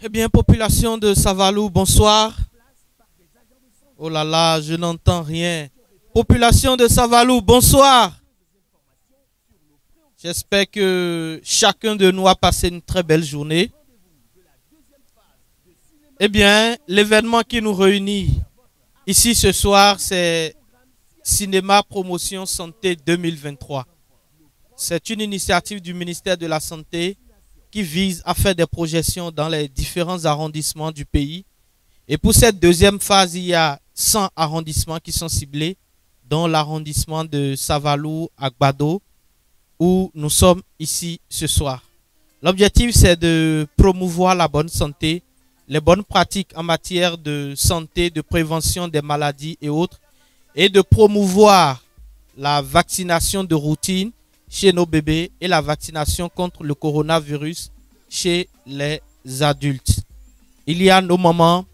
Eh bien, population de Savalou, bonsoir. Oh là là, je n'entends rien. Population de Savalou, bonsoir. J'espère que chacun de nous a passé une très belle journée. Eh bien, l'événement qui nous réunit ici ce soir, c'est Cinéma Promotion Santé 2023. C'est une initiative du ministère de la Santé qui vise à faire des projections dans les différents arrondissements du pays. Et pour cette deuxième phase, il y a 100 arrondissements qui sont ciblés, dont l'arrondissement de Savalou-Agbado, où nous sommes ici ce soir. L'objectif, c'est de promouvoir la bonne santé, les bonnes pratiques en matière de santé, de prévention des maladies et autres, et de promouvoir la vaccination de routine chez nos bébés et la vaccination contre le coronavirus chez les adultes. Il y a nos mamans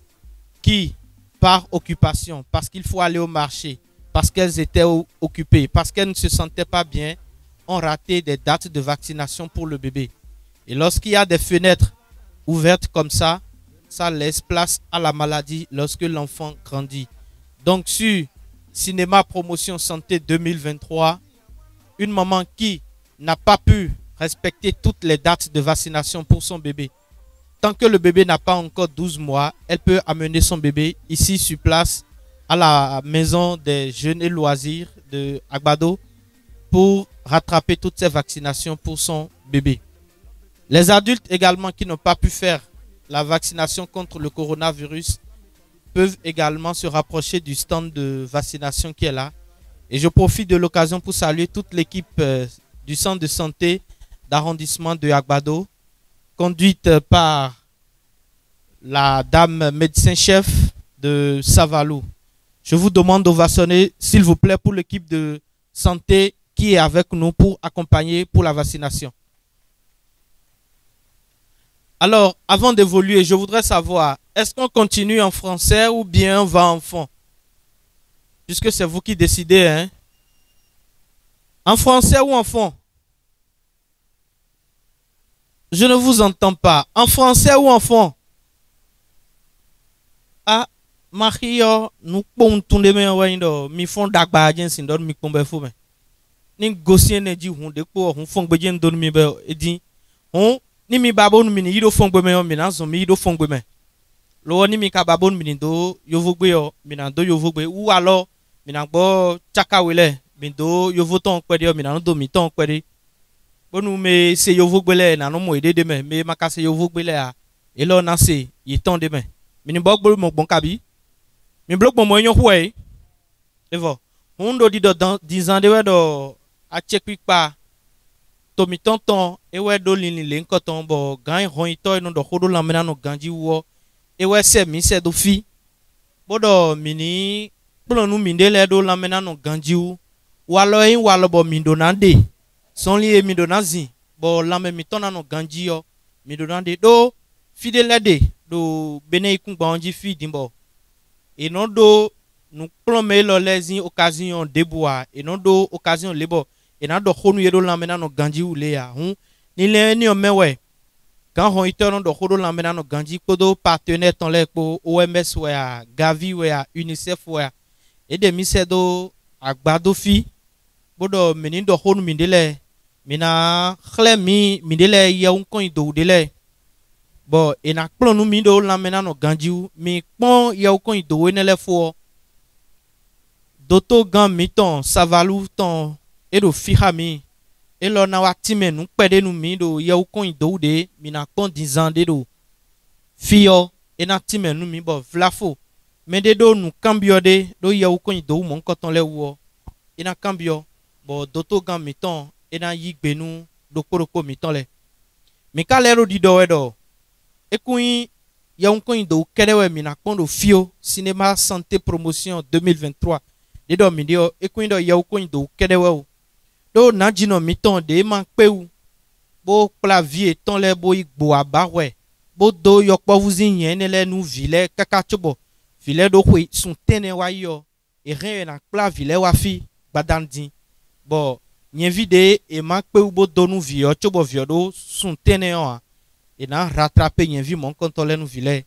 qui, par occupation, parce qu'il faut aller au marché, parce qu'elles étaient occupées, parce qu'elles ne se sentaient pas bien, ont raté des dates de vaccination pour le bébé. Et lorsqu'il y a des fenêtres ouvertes comme ça laisse place à la maladie lorsque l'enfant grandit. Donc sur Cinéma Promotion Santé 2023, une maman qui n'a pas pu respecter toutes les dates de vaccination pour son bébé, tant que le bébé n'a pas encore 12 mois, elle peut amener son bébé ici sur place à la maison des jeunes et loisirs de Agbado pour rattraper toutes ces vaccinations pour son bébé. Les adultes également qui n'ont pas pu faire la vaccination contre le coronavirus peuvent également se rapprocher du stand de vaccination qui est là. Et je profite de l'occasion pour saluer toute l'équipe du centre de santé d'arrondissement de Agbado, conduite par la dame médecin-chef de Savalou. Je vous demande d'ovationner, s'il vous plaît, pour l'équipe de santé qui est avec nous pour accompagner pour la vaccination. Alors, avant d'évoluer, je voudrais savoir, est-ce qu'on continue en français ou bien on va en fond? Puisque c'est vous qui décidez, hein? En français ou en fond? Je ne vous entends pas. En français ou en fond? Ah, Mario, nous pouvons tourner mi fond d'agbajen sin don mi pombe fou. Ni gosien ne di hun de ko hun fong bejen don mi be edi. Hun ni mi babon mi ni yido fong be me mi na zo mi yido fong be me. Lo ni mi ka babon mi ni do yovo gbe yo mi na do yovo gbe ou alors mi na gbo chakawele mi do yovo ton kwede mi na do mi ton kwede. Bonu me se yovo gbele na no mo ede de me makase yovo gbele a e lo na se yi ton de me. Mi ni bok bol mo bon kabi. Mi blok mo yon hwe. Evo. Hundo di do 10 ans de we do a check pa to mi tonton e we do lin le nkoton bo gan hon ito no do hodo lamena no ganji wo e we se mi se do fi bodo mini planu mi de le do lamena no ganji wo walo yin walo bo mi do na de son li e mi do na zin bo lame mi tona no ganji yo mi do na de do fi de le de do bene ikun gba onji fi dimbo e non do nous plombons les occasions de bois et non do occasion lebo et non do honu yedo lamena no ganji uleya hun ni le ni o mewe quand on ito no do hodo lamena no ganji kodo partenaire ton le ko OMS we a Gavi we a UNICEF we et de mi se do Agbado fi bodo meni do honu mindele mina khle mi mindele ye un kon do dele bo e na plonu mi do lamena no ganji mi pon ye un kon do we ne le fo Doto gan mi ton Savalou ton e do fihami e lo na watime nu pede nu mi do ye u kon do de mi na kon 10 ans de do fio e na time nu mi bo vlafo me de do nu cambio de do ye u kon do mon koton le wo e na cambio bo doto gan mi ton e na yigbe nu do koroko mi ton le mi ka lero di do we do e kun ye u kon do kerewe mi na kon do fio Cinéma Santé Promotion 2023 de do mi dio e kuin do ye kun do kedewe do na jino mi ton de man pe ou bo plavie ton le bo igbo abawe bo do yo po vuzin yen le nu vile kaka chobo vile do hui sun tene wa yo e ren na plavile wa fi badandi bo nyen vide e man pe ou bo do nu vi yo chobo vi do sun tene yo et n'a rattrapé une vie mon quand on nous vilait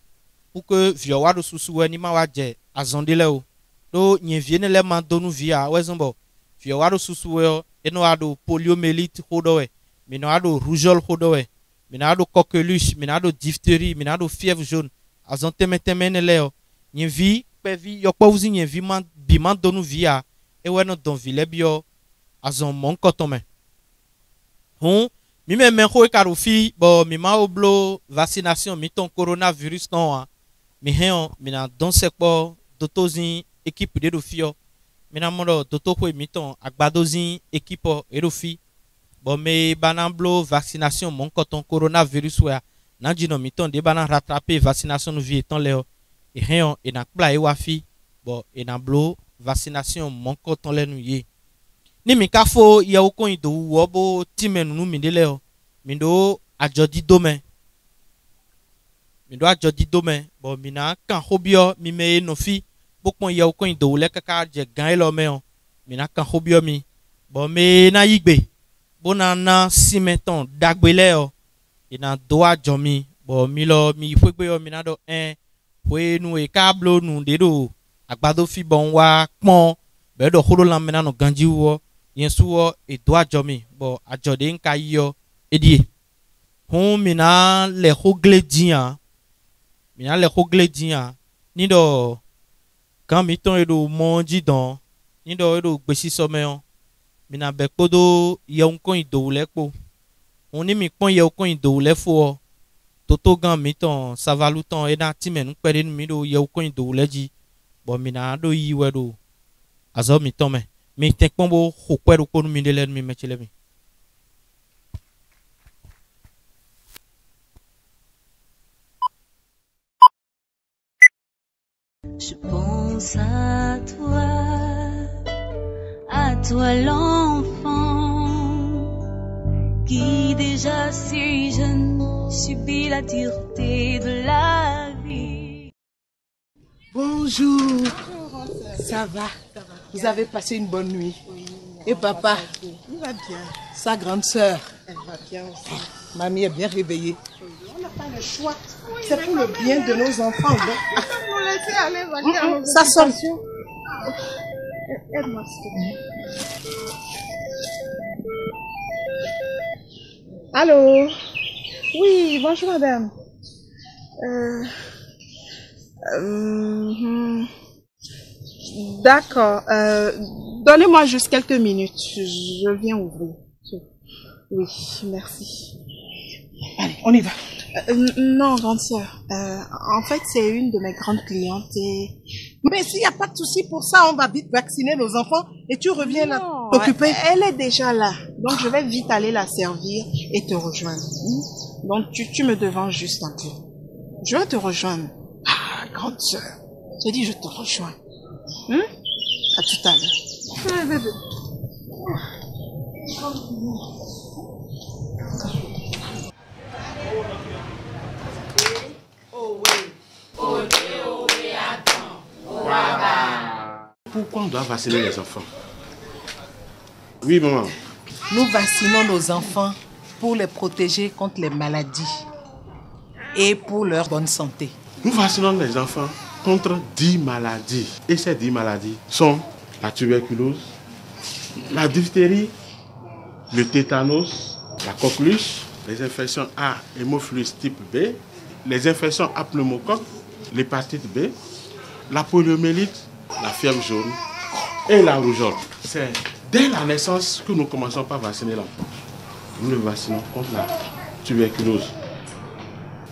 pour que vieux wa do susu ni ma wa je azonde le o do une vie ne le man do nous via ouais zombo vieux wa do susu et no ado poliomyélite hodowe mi no ado rougeole hodowe mi no ado coqueluche mi no ado diphtérie mi no ado fièvre jaune azonte metemene le o une vie pe vie yo pa uzi une vie man bi man do nous via et ouais no don vile bio azon mon kotome hon mi me men ko ka fi bo mi ma oblo vaccination mi ton coronavirus non mi hen mi na don sekpo dotozin équipe de do fio mi na mo doto ko mi ton agbadozin équipe e do fi bo me banamblo vaccination mon koton coronavirus wa na jino mi ton de banan rattraper vaccination no vie ton le e hen e na kpla e wa fi bo e na blo vaccination mon koton le nu ye ni mi ka fo ya okon ido wo bo timenu nu mi dele o mi do ajodi dome bo mi na kan hobio mi me no fi bokpon ya okon ido le kaka je gan lo me o mi na kan hobio mi bo me na yigbe bo na simeton dagbele o ina do ajo mi bo mi lo mi fegbe o mi na do we nu e kablo nu de do agbado fi bon wa pon be do holo lam me na no ganji wo yen suwo e do ajo mi bo ajo de nka yo edie hon mina le hogle dia ni do kan mi ton edo monji don ni do edo gbesi someon mina be podo ye nkon ido le po on ni mi pon ye nkon ido le fo toto gan mi ton savaluton e na timen pere mi do ye nkon ido le ji bo mina do yi wedo azo mi ton me mi tek pon bo ho kwero ko mi de le mi mechele mi. Je pense à toi l'enfant qui déjà si jeune subit la dureté de la vie. Bonjour. Ça va? Vous avez passé une bonne nuit? Oui. Et papa? Il va bien. Sa grande sœur? Elle va bien aussi. Mamie est bien réveillée. On n'a pas le choix. C'est pour le bien de nos enfants. Nous laisser aller vaquer à nos Ça sonne. Aide-moi, s'il te plaît. Allô? Oui, bonjour madame. D'accord. Donnez-moi juste quelques minutes. Je viens ouvrir. Oui, merci. Allez, on y va. Non, grande sœur. En fait, c'est une de mes grandes clientes et... Mais s'il n'y a pas de souci pour ça, on va vite vacciner nos enfants et tu reviens là t'occuper. Elle est déjà là. Donc, je vais vite aller la servir et te rejoindre. Donc, tu me devances juste un peu. Je vais te rejoindre. Ah, grande sœur. J'ai dit, je te rejoins. À tout à l'heure. Pourquoi on doit vacciner les enfants? Oui, maman. Nous vaccinons nos enfants pour les protéger contre les maladies et pour leur bonne santé. Nous vaccinons les enfants contre 10 maladies. Et ces 10 maladies sont la tuberculose, la diphtérie, le tétanos, la coqueluche, les infections A, hémophilus type B, les infections A pneumocoque, l'hépatite B, la poliomyélite, la fièvre jaune et la rougeole. C'est dès la naissance que nous commençons par vacciner l'enfant. Nous le vaccinons contre la tuberculose,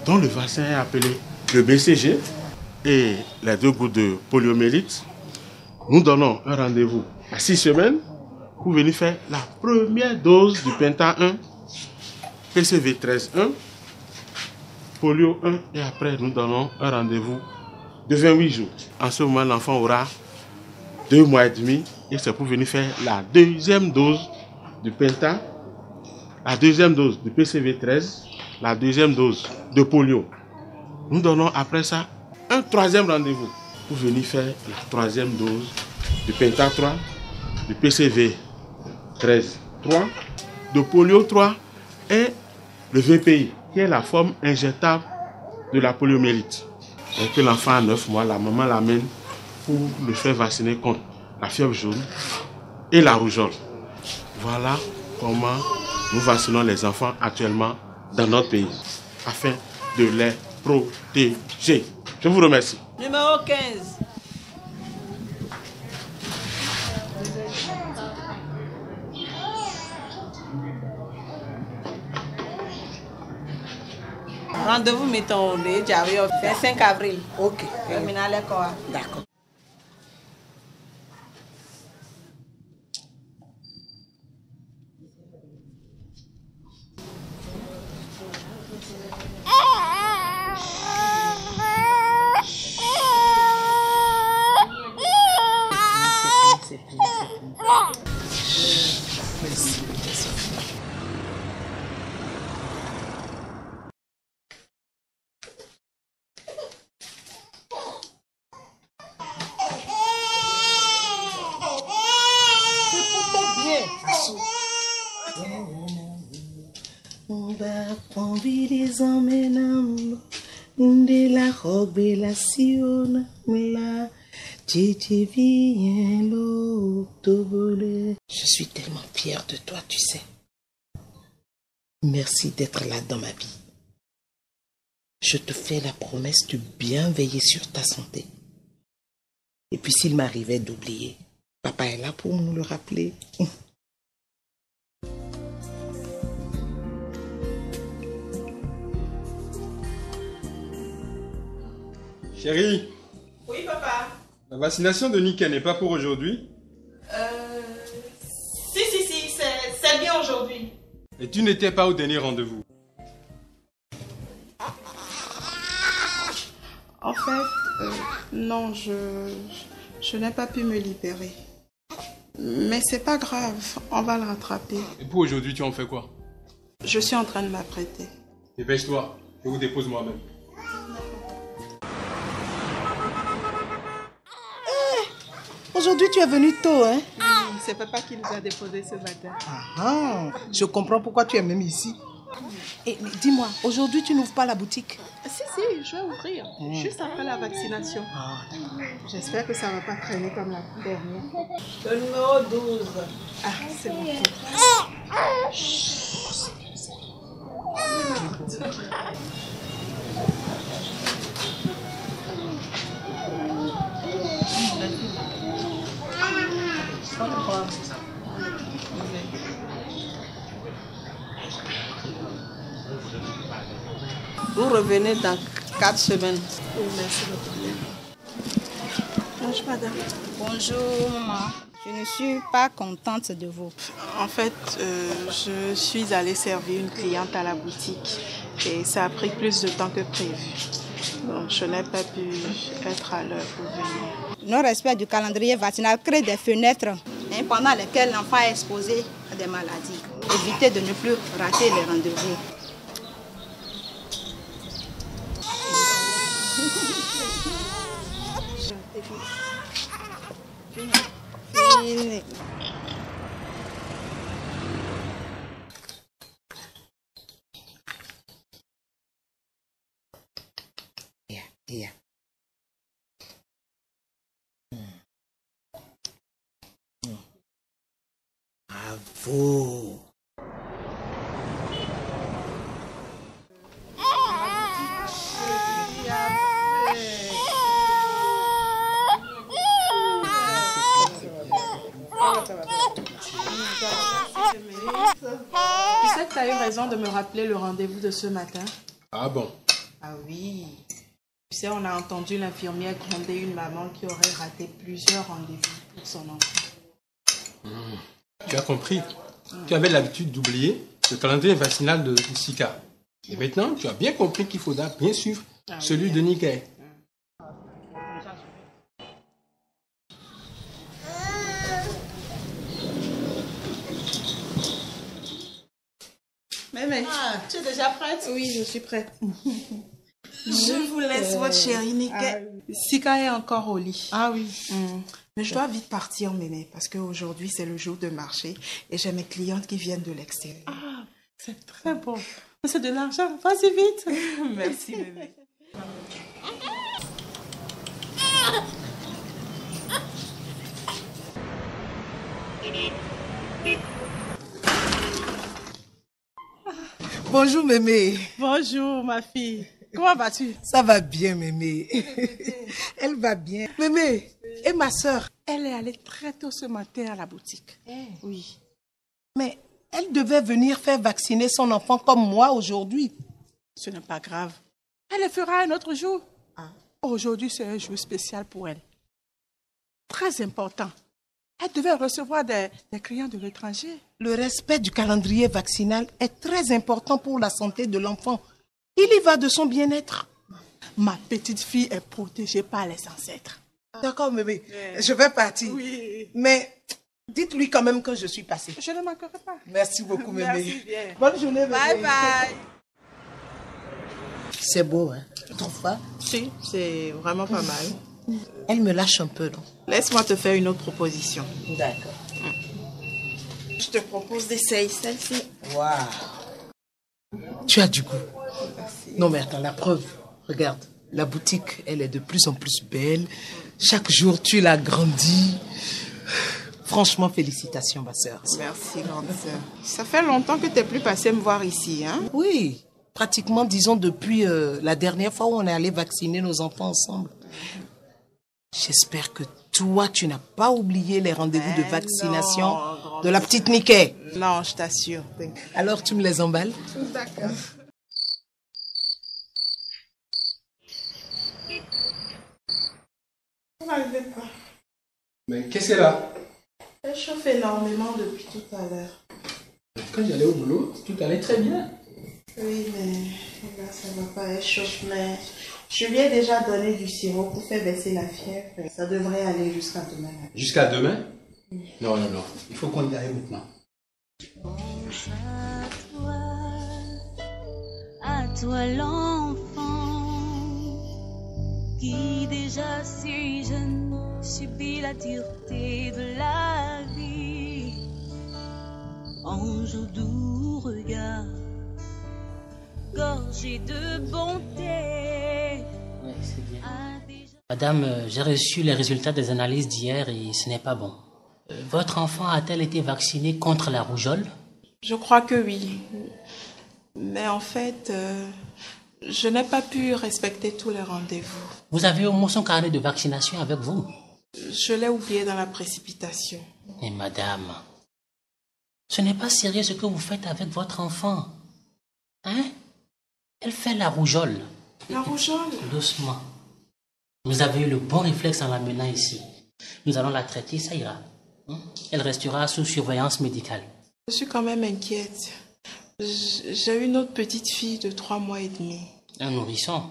dont le vaccin est appelé le BCG, et les 2 gouttes de poliomyélite. Nous donnons un rendez-vous à 6 semaines pour venir faire la première dose du Penta 1, PCV 13-1, polio 1, et après nous donnons un rendez-vous de 28 jours. En ce moment, l'enfant aura 2 mois et demi et c'est pour venir faire la 2e dose du Penta, la 2e dose du PCV 13, la 2e dose de polio. Nous donnons après ça un 3e rendez-vous pour venir faire la 3e dose du Penta 3, du PCV 13 3, de polio 3 et le VPI. qui est la forme injectable de la poliomyélite. Et que l'enfant à 9 mois, la maman l'amène pour le faire vacciner contre la fièvre jaune et la rougeole. Voilà comment nous vaccinons les enfants actuellement dans notre pays, afin de les protéger. Je vous remercie. Numéro 15. Rendez-vous mettons le 25 avril. Ok. Terminal quoi? D'accord. On va prendre les emmenants de la robe et la sillonne là. Je suis tellement fière de toi, tu sais. Merci d'être là dans ma vie. Je te fais la promesse de bien veiller sur ta santé. Et puis s'il m'arrivait d'oublier, papa est là pour nous le rappeler. Chérie, Oui, papa. la vaccination de Nika n'est pas pour aujourd'hui. Si, c'est bien aujourd'hui. Et tu n'étais pas au dernier rendez-vous. En fait, non, je n'ai pas pu me libérer. Mais c'est pas grave, on va le rattraper. Et pour aujourd'hui, tu en fais quoi? Je suis en train de m'apprêter. Dépêche-toi, je vous dépose moi-même. Aujourd'hui, tu es venu tôt, hein? C'est papa qui nous a déposé ce matin. Ah, je comprends pourquoi tu es même ici. Et dis-moi, aujourd'hui, tu n'ouvres pas la boutique? Si, je vais ouvrir. Juste après la vaccination. Ah, J'espère que ça ne va pas traîner comme la dernière. Le numéro 12. Ah, c'est bon. Vous revenez dans 4 semaines. Oui, merci beaucoup. Bonjour, madame. Bonjour maman, je ne suis pas contente de vous. En fait, je suis allée servir une cliente à la boutique et ça a pris plus de temps que prévu. Donc, je n'ai pas pu être à l'heure pour venir. Non-respect du calendrier vaccinal crée des fenêtres pendant lesquelles l'enfant est exposé à des maladies. Évitez de ne plus rater les rendez-vous. yeah. Bravo. Tu sais que tu as eu raison de me rappeler le rendez-vous de ce matin. Ah bon? Ah oui. Tu sais, on a entendu l'infirmière gronder une maman qui aurait raté plusieurs rendez-vous pour son enfant. Tu as compris? Tu avais l'habitude d'oublier le calendrier vaccinal de Sika. Et maintenant, tu as bien compris qu'il faudra bien suivre celui de Nika. Mais, Tu es déjà prête? oui, je suis prête. Je vous laisse votre chérie Nika. Sika est encore au lit. Ah oui. Mais je dois vite partir, Méné, parce qu'aujourd'hui, c'est le jour de marché et j'ai mes clientes qui viennent de l'extérieur. Ah, c'est très bon. C'est de l'argent. Vas-y vite. Merci, bébé. Bonjour, mémé. Bonjour, ma fille. Comment vas-tu? Ça va bien, mémé. Elle va bien. Mémé, et ma soeur? Elle est allée très tôt ce matin à la boutique. Oui. Mais elle devait venir faire vacciner son enfant comme moi aujourd'hui. Ce n'est pas grave. Elle le fera un autre jour. Aujourd'hui, c'est un jour spécial pour elle. Très important. Elle devait recevoir des clients de l'étranger. Le respect du calendrier vaccinal est très important pour la santé de l'enfant. Il y va de son bien-être. Ma petite fille est protégée par les ancêtres. D'accord, mémé. Je vais partir. Oui. Mais dites-lui quand même que je suis passée. Je ne manquerai pas. Merci beaucoup, mémé. Merci bien. Bonne journée, mémé. Bye bye. C'est beau, hein? Tu trouves pas? Si, c'est vraiment pas mal. Elle me lâche un peu, non? Laisse-moi te faire une autre proposition. D'accord. Je te propose d'essayer celle-ci. Waouh! Tu as du goût. Merci. Non, mais attends, la preuve. Regarde, la boutique, elle est de plus en plus belle. Chaque jour, tu l'agrandis. Franchement, félicitations, ma sœur. Merci, grande sœur. Ça fait longtemps que tu n'es plus passée me voir ici, hein? Oui, pratiquement, disons, depuis la dernière fois où on est allé vacciner nos enfants ensemble. J'espère que toi, tu n'as pas oublié les rendez-vous de vaccination de la petite Niké. Non, je t'assure. Alors, tu me les emballes? D'accord. On n'arrivait pas. Mais qu'est-ce qu'elle a? Elle chauffe énormément depuis tout à l'heure. Quand j'allais au boulot, tout allait très bien. Oui, mais là, ça va pas. Elle chauffe, mais je lui ai déjà donné du sirop pour faire baisser la fièvre. Ça devrait aller jusqu'à demain. Jusqu'à demain? Non. Il faut qu'on y aille maintenant. Pense à toi l'enfant qui déjà si jeune subit la dureté de la vie. Ange au doux regard, gorgé de bonté. Oui, c'est bien. Madame, j'ai reçu les résultats des analyses d'hier et ce n'est pas bon. Votre enfant a-t-elle été vaccinée contre la rougeole? Je crois que oui. Mais en fait, je n'ai pas pu respecter tous les rendez-vous. Vous avez au moins son carnet de vaccination avec vous? Je l'ai oublié dans la précipitation. Mais madame, ce n'est pas sérieux ce que vous faites avec votre enfant. Hein? Elle fait la rougeole. La rougeole? Doucement. Vous avez eu le bon réflexe en l'amenant ici. Nous allons la traiter, ça ira. Elle restera sous surveillance médicale. Je suis quand même inquiète. J'ai une autre petite fille de 3 mois et demi. Un nourrisson?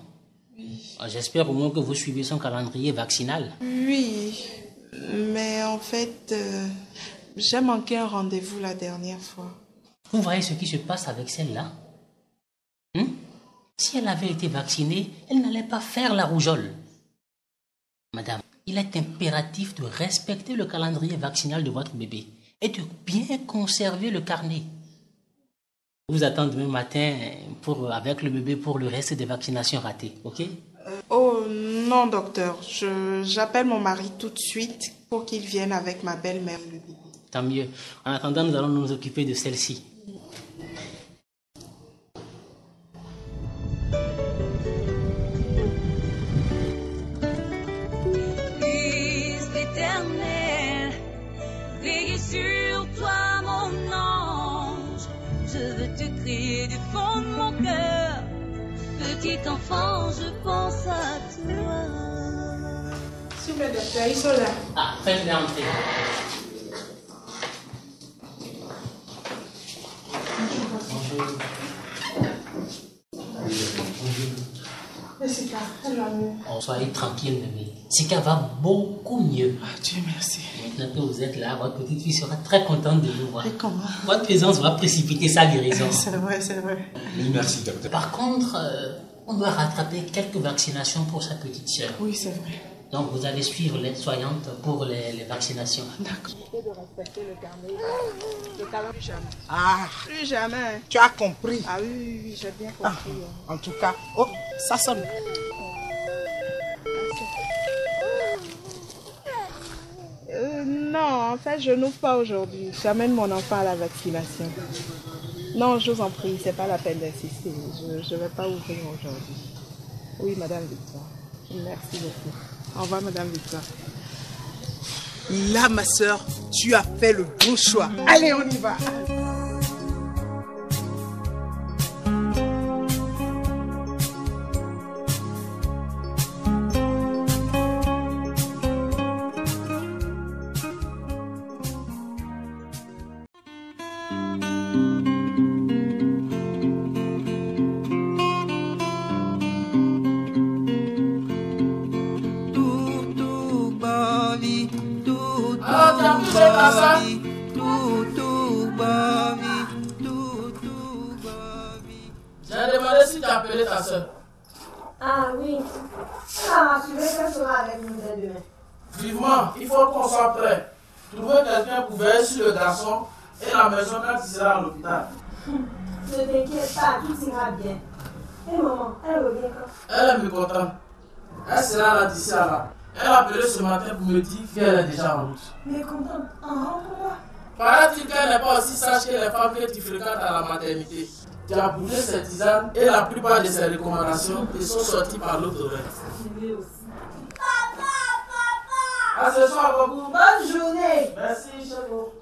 Oui. J'espère au moins que vous suivez son calendrier vaccinal. Oui, mais en fait, j'ai manqué un rendez-vous la dernière fois. Vous voyez ce qui se passe avec celle-là? Si elle avait été vaccinée, elle n'allait pas faire la rougeole. Madame, il est impératif de respecter le calendrier vaccinal de votre bébé et de bien conserver le carnet. Vous attendez demain matin avec le bébé pour le reste des vaccinations ratées, ok? Oh non, docteur. J'appelle mon mari tout de suite pour qu'il vienne avec ma belle-mère le bébé. Tant mieux. En attendant, nous allons nous occuper de celle-ci. Veillez sur toi, mon ange. Je veux te crier du fond de mon cœur. Petit enfant, je pense à toi. Super, docteur, ils sont là. Ah, faites-les entrer. Bonjour. Sika, elle va mieux. Oh, soyez tranquille, bébé. Sika va beaucoup mieux. Ah, Dieu merci. Maintenant que vous êtes là, votre petite fille sera très contente de vous voir. Et comment? Votre présence va précipiter sa guérison. C'est vrai, c'est vrai. Oui, merci, docteur. Par contre, on doit rattraper quelques vaccinations pour sa petite sœur. Oui, c'est vrai. Donc vous allez suivre les soignantes pour les vaccinations. D'accord. De respecter le carnet. Le calendrier, jamais. Ah, Plus jamais. tu as compris. Ah oui, j'ai bien compris. En tout cas, oh, ça sonne. Non, en fait, je n'ouvre pas aujourd'hui. J'amène mon enfant à la vaccination. Non, je vous en prie, c'est pas la peine d'insister. Je ne vais pas ouvrir aujourd'hui. Oui, Madame Victoire. Merci beaucoup. Au revoir, Madame Victoire. Là, ma soeur, tu as fait le bon choix. Allez, on y va. J'ai demandé si tu as appelé ta soeur. Ah oui. Elle m'a rassuré qu'elle sera avec nous dès demain. Vivement, il faut qu'on soit prêt. Trouver quelqu'un pour veiller sur le garçon et la maison quand il sera à l'hôpital. Ne t'inquiète pas, tout ira bien. Et maman, elle revient quand? Elle est mécontente. Elle sera là d'ici à là. Elle a appelé ce matin pour me dire qu'elle est déjà en route. Mécontente? En rentre là? Paraît-il qu'elle n'est pas aussi sage que les femmes que tu fréquentes à la maternité. Tu as bougé ses tisanes et la plupart de ses recommandations te sont sorties par l'autre oreille. Je vais aussi. À ce soir, beaucoup. Bonne journée. Merci, Chégo.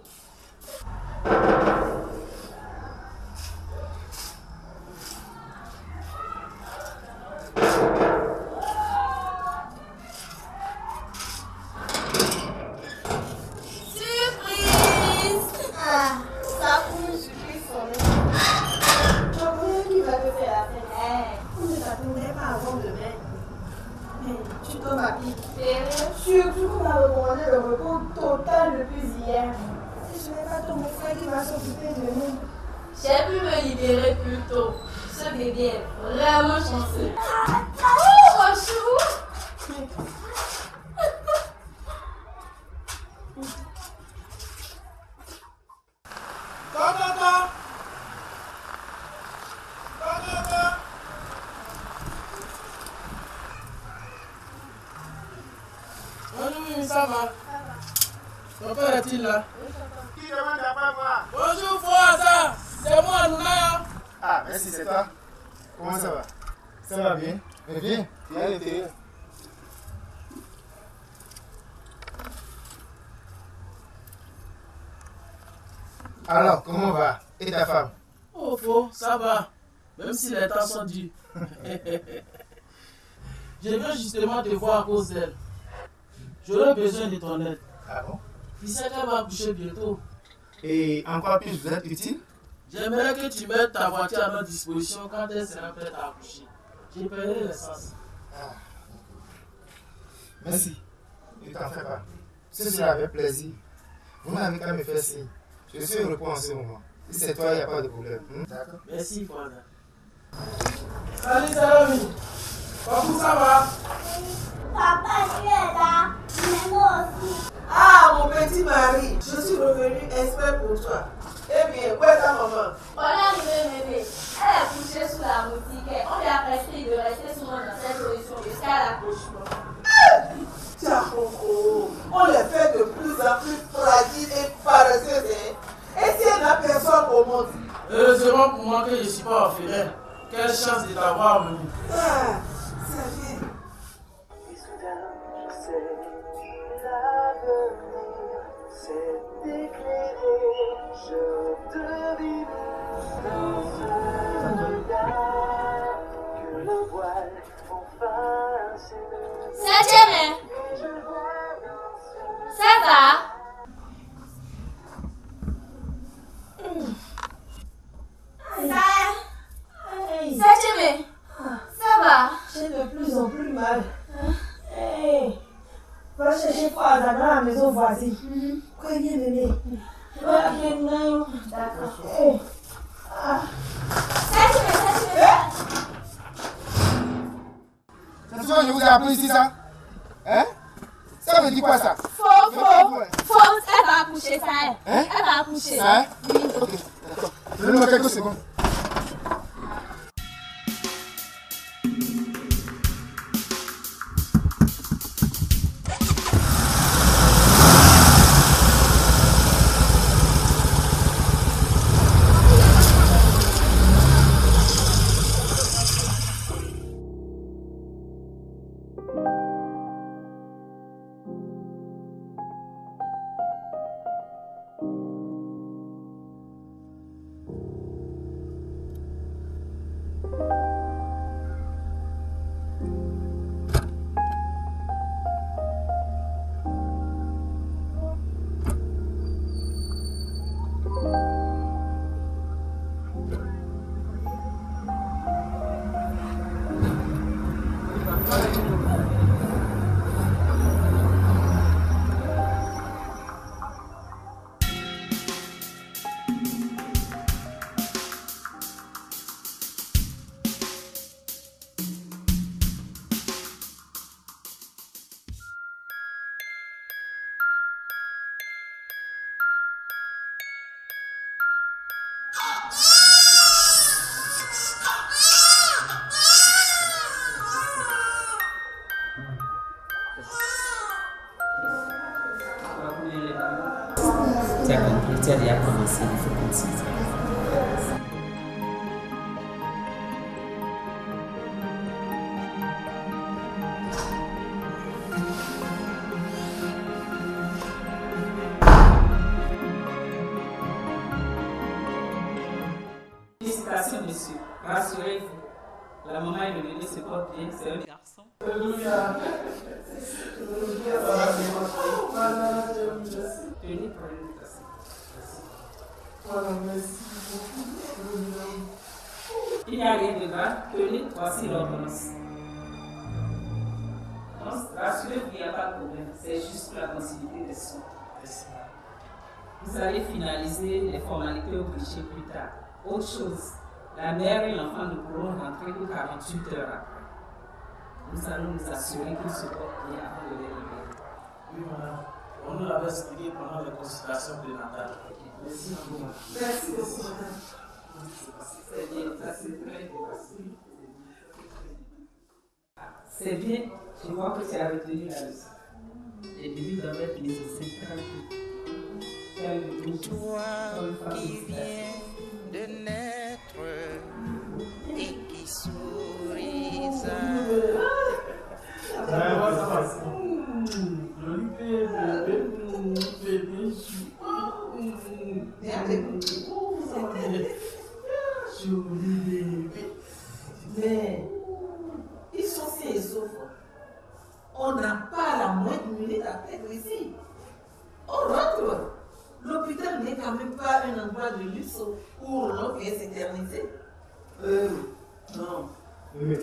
Surtout qu'on a demandé le repos total depuis hier. Et ce n'est pas ton frère qui va s'occuper de nous. J'ai pu me libérer plus tôt. Ce bébé est vraiment chanceux. Oh, chou! Bonjour, ça va? Ton père est-il là? Qui demande à pas voir? Bonjour, Fouaza! C'est moi, Nouna. Ah, merci, c'est toi. Comment ça va? Ça va bien? Mais viens, viens à l'intérieur. Alors, comment va? Et ta femme? Oh, Faux, ça va. Même si les temps sont durs. Je viens justement te voir à cause d'elle. J'aurais besoin de ton aide. Ah bon? Tu sais qu'elle va accoucher bientôt. Et en quoi puis-je vous être utile? J'aimerais que tu mettes ta voiture à notre disposition quand elle sera prête à accoucher. Je paierai l'essence. Ah. Merci. Ne t'en fais pas. Ce sera avec plaisir. Vous n'avez qu'à me faire signe. Je suis au repos en ce moment. Si c'est toi, il n'y a pas de problème. D'accord? Merci, Fouaza. Salut, Salami. Comment ça va? Papa, tu es là. Mais moi aussi. Ah, mon petit mari, je suis revenu exprès pour toi. Eh bien, où est ta maman? Voilà le bébé. Elle est couchée sous la boutique. On lui a prescrit de rester souvent dans cette position jusqu'à l'accouchement. Tiens, Coco, on les fait de plus en plus fragiles et paresseuses. Et si elle n'a personne au monde? Heureusement pour moi que je ne suis pas orphelin. Quelle chance de t'avoir venu. Ah, ça vient. Et soudain, je sais, l'avenir s'est éclairé. Je devine dans ce regard que le voile enfin s'est Septième. Ça va? Septième. Ça va? J'ai de plus en plus mal. Hey, va chercher Fouaza dans la maison voisine. Préviens bébé. D'accord. Hey. Ah. C'est ce que je vous ai appris ici, ça? Hein? Ça veut dire quoi ça? Faux. Elle va accoucher, ça est. Hein? Elle va accoucher. Ça? Oui. Ok, d'accord. Donnez-moi quelques secondes. Tu as déjà commencé, il faut continuer. Félicitations, monsieur. Rassurez-vous. La maman et le bébé se portent bien. C'est un garçon. Alléluia. Tenez pour une tasse. Il n'y a rien de grave. Tenez, voici l'ordonnance. Rassurez-vous, il n'y a pas de problème. C'est juste pour la continuité des soins. Vous allez finaliser les formalités au guichet plus tard. Autre chose, la mère et l'enfant ne pourront rentrer que 48 heures après. Nous allons nous assurer qu'ils se portent bien avant de les réveiller. Oui, madame. On nous l'avait expliqué pendant les consultations prénatales. Merci beaucoup. Merci beaucoup, madame. C'est bien, ça s'est très bien passé. C'est bien, je vois que tu as retenu la leçon. Les débuts doivent être lisés, c'est très bien. Tu as eu le bon Toi qui viens de naître et qui souris Mais ils sont sains et saufs. On n'a pas la moindre minute à perdre ici. On rentre. L'hôpital n'est quand même pas un endroit de luxe où l'on vient s'éterniser. Non. Oui.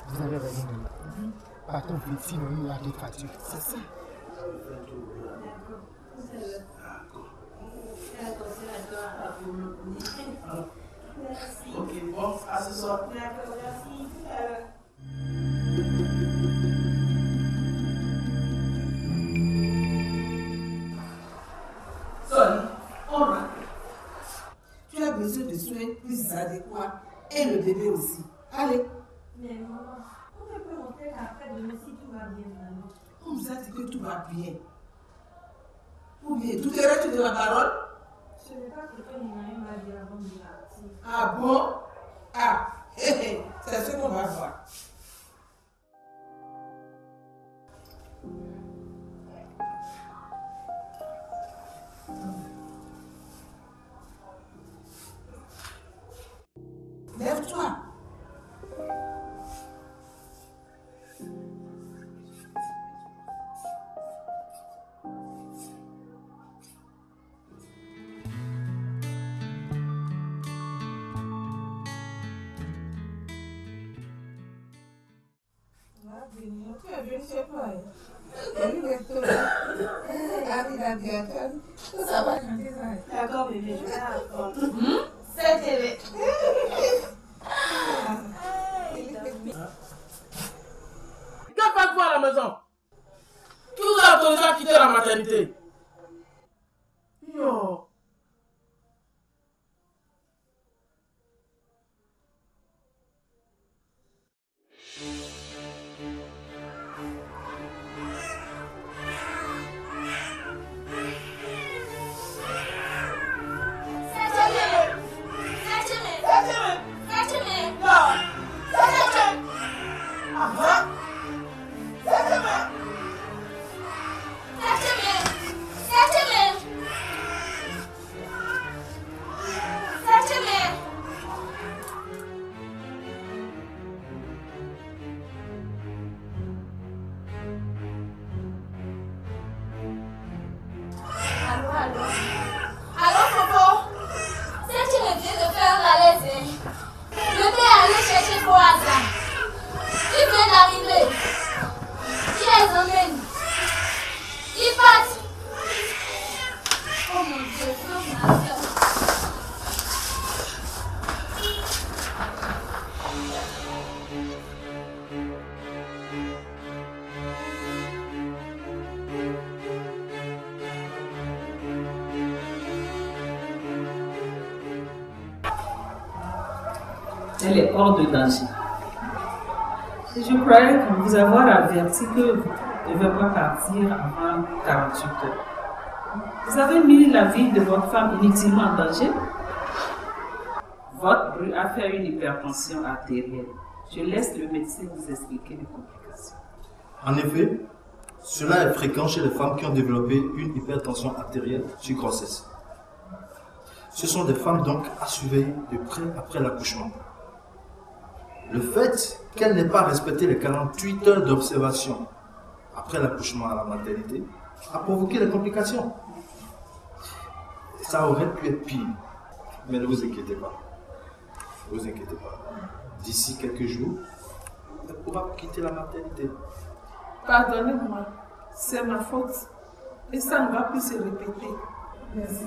Vous avez raison. Partons vite, sinon il y a d'autres factures. C'est ça. Ok, bon, à ce soir. Sonny, on rentre. Tu as besoin de soins plus adéquats et le bébé aussi. Allez. Mais maman, on ne peut rentrer après demain si tout va bien. On nous a dit que tout va bien. Ou bien, tout est resté de ma parole? Ce n'est pas ce que Ninaï m'a dit avant de partir. Ah bon? Ah, c'est ce qu'on va voir. Lève-toi. Tu es venu chez toi. Ça va, D'accord, bébé, je vais Elle est hors de danger. Et je croyais que vous avoir averti que vous ne devez pas partir avant 48 heures. Vous avez mis la vie de votre femme inutilement en danger. Votre bru a fait une hypertension artérielle. Je laisse le médecin vous expliquer les complications. En effet, cela est fréquent chez les femmes qui ont développé une hypertension artérielle sur grossesse. Ce sont des femmes donc à surveiller de près après l'accouchement. Le fait qu'elle n'ait pas respecté les 48 heures d'observation après l'accouchement à la maternité a provoqué des complications. Ça aurait pu être pire, mais ne vous inquiétez pas. Ne vous inquiétez pas. D'ici quelques jours, elle pourra quitter la maternité. Pardonnez-moi, c'est ma faute. Et ça ne va plus se répéter. Merci.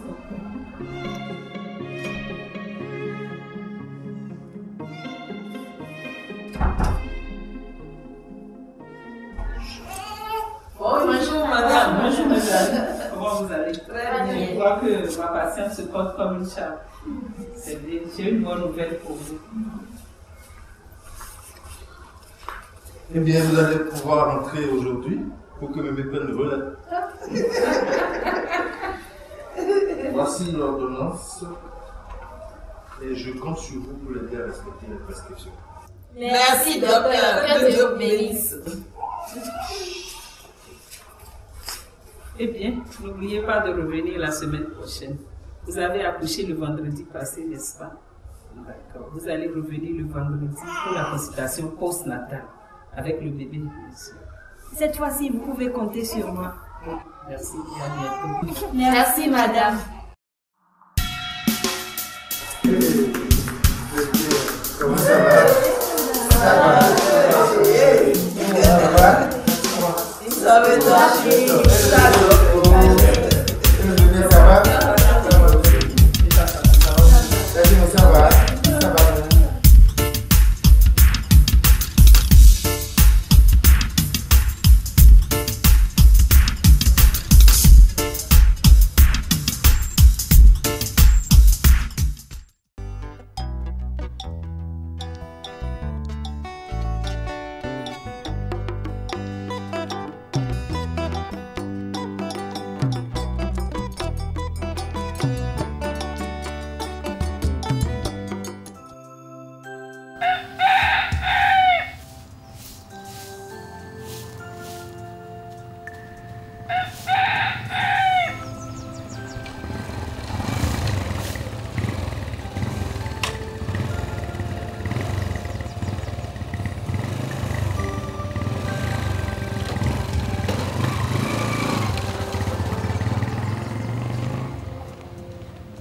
Bonjour madame, bonjour madame. Comment vous allez? Très bien. Je crois que ma patiente se porte comme une charme. C'est bien, j'ai une bonne nouvelle pour vous. Eh bien, vous allez pouvoir entrer aujourd'hui pour que mes prenne le relais. Voici l'ordonnance et je compte sur vous pour l'aider à respecter les prescriptions. Merci, docteur. Que Dieu vous bénisse. Eh bien, n'oubliez pas de revenir la semaine prochaine. Vous avez accouché le vendredi passé, n'est-ce pas? D'accord. Vous allez revenir le vendredi pour la consultation post-natale avec le bébé. Cette fois-ci, vous pouvez compter sur moi. Merci, à bientôt. Merci, madame. Comment ça va? Ça va?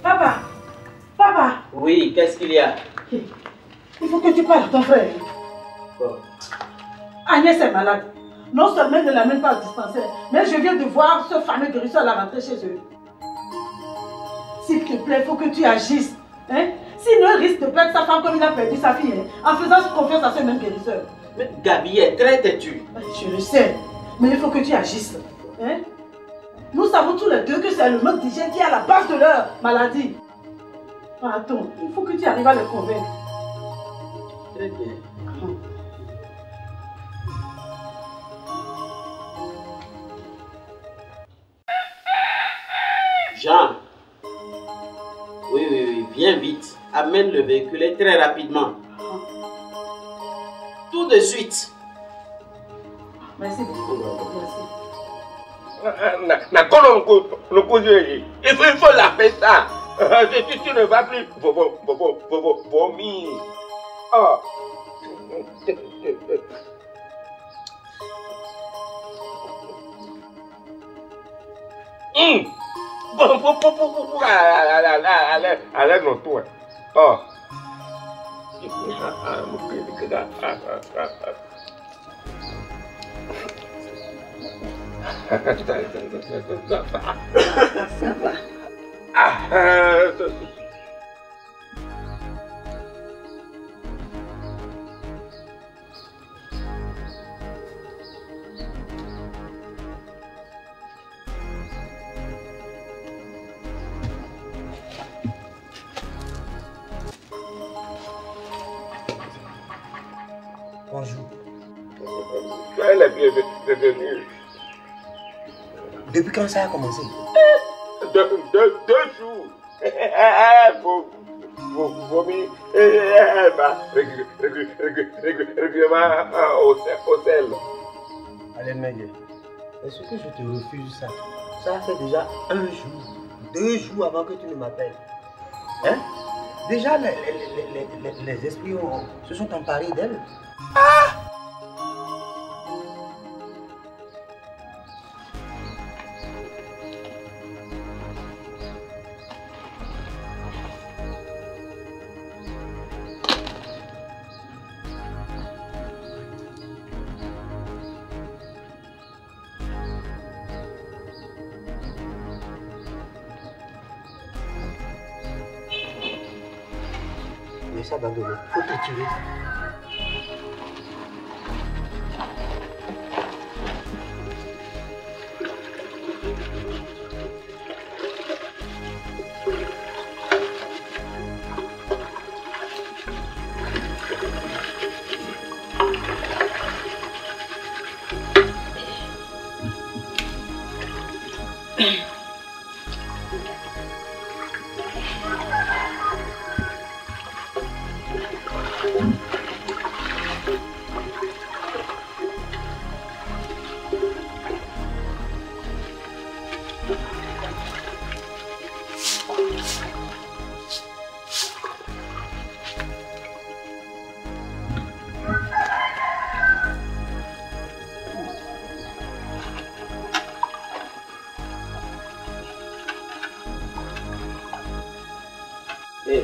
Ça va? Ça va? Oui, qu'est-ce qu'il y a? Il faut que tu parles à ton frère. Bon. Agnès est malade. Non seulement elle ne l'amène pas au dispensaire, mais je viens de voir ce fameux guérisseur la rentrer chez eux. S'il te plaît, il faut que tu agisses. Hein? Sinon, il risque de perdre sa femme comme il a perdu sa fille, hein, en faisant confiance à ce même guérisseur. Mais Gabi est très têtue. Je le sais, mais il faut que tu agisses. Hein? Nous savons tous les deux que c'est le manque d'hygiène qui est à la base de leur maladie. Attends, il faut que tu arrives à les convaincre. Très bien. Jean. Oui, viens vite. Amène le véhicule et très rapidement. Tout de suite. Merci beaucoup. Merci. Il faut la faire ça. Si tu ne vas plus vomir. Oh. Allez, non, toi. Oh. Ça va. Bonjour. Soyez les bienvenus. Depuis quand ça a commencé? Deux jours. Vous mis régulièrement au sel. Allez, Mengue, est-ce que je te refuse ça? Ça fait déjà 1 jour, 2 jours avant que tu ne m'appelles. Hein? Déjà, les esprits se sont emparés d'elle. Ah! Mais ça va donner. Faut te tuer.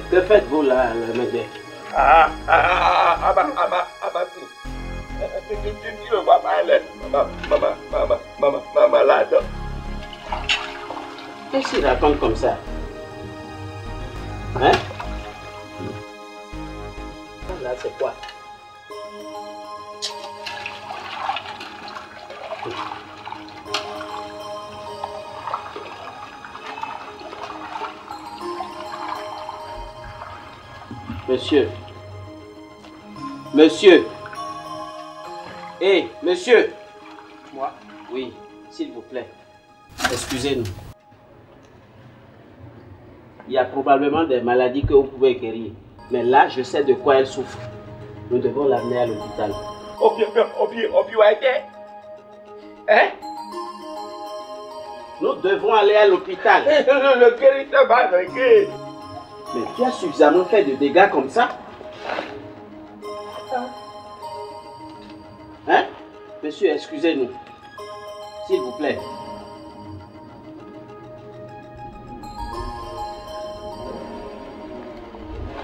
Que faites-vous là, le médecin? Tu ne vois pas, elle est malade. Qu'est-ce qu'il raconte comme ça? Hein? Là, c'est quoi? Monsieur. Monsieur. Hé, monsieur. Moi? Oui, s'il vous plaît. Excusez-nous. Il y a probablement des maladies que vous pouvez guérir. Mais là, je sais de quoi elle souffre. Nous devons l'amener à l'hôpital. Hein? Nous devons aller à l'hôpital. Le guérisseur va régler. Mais tu as suffisamment fait de dégâts comme ça? Hein? Monsieur, excusez-nous. S'il vous plaît.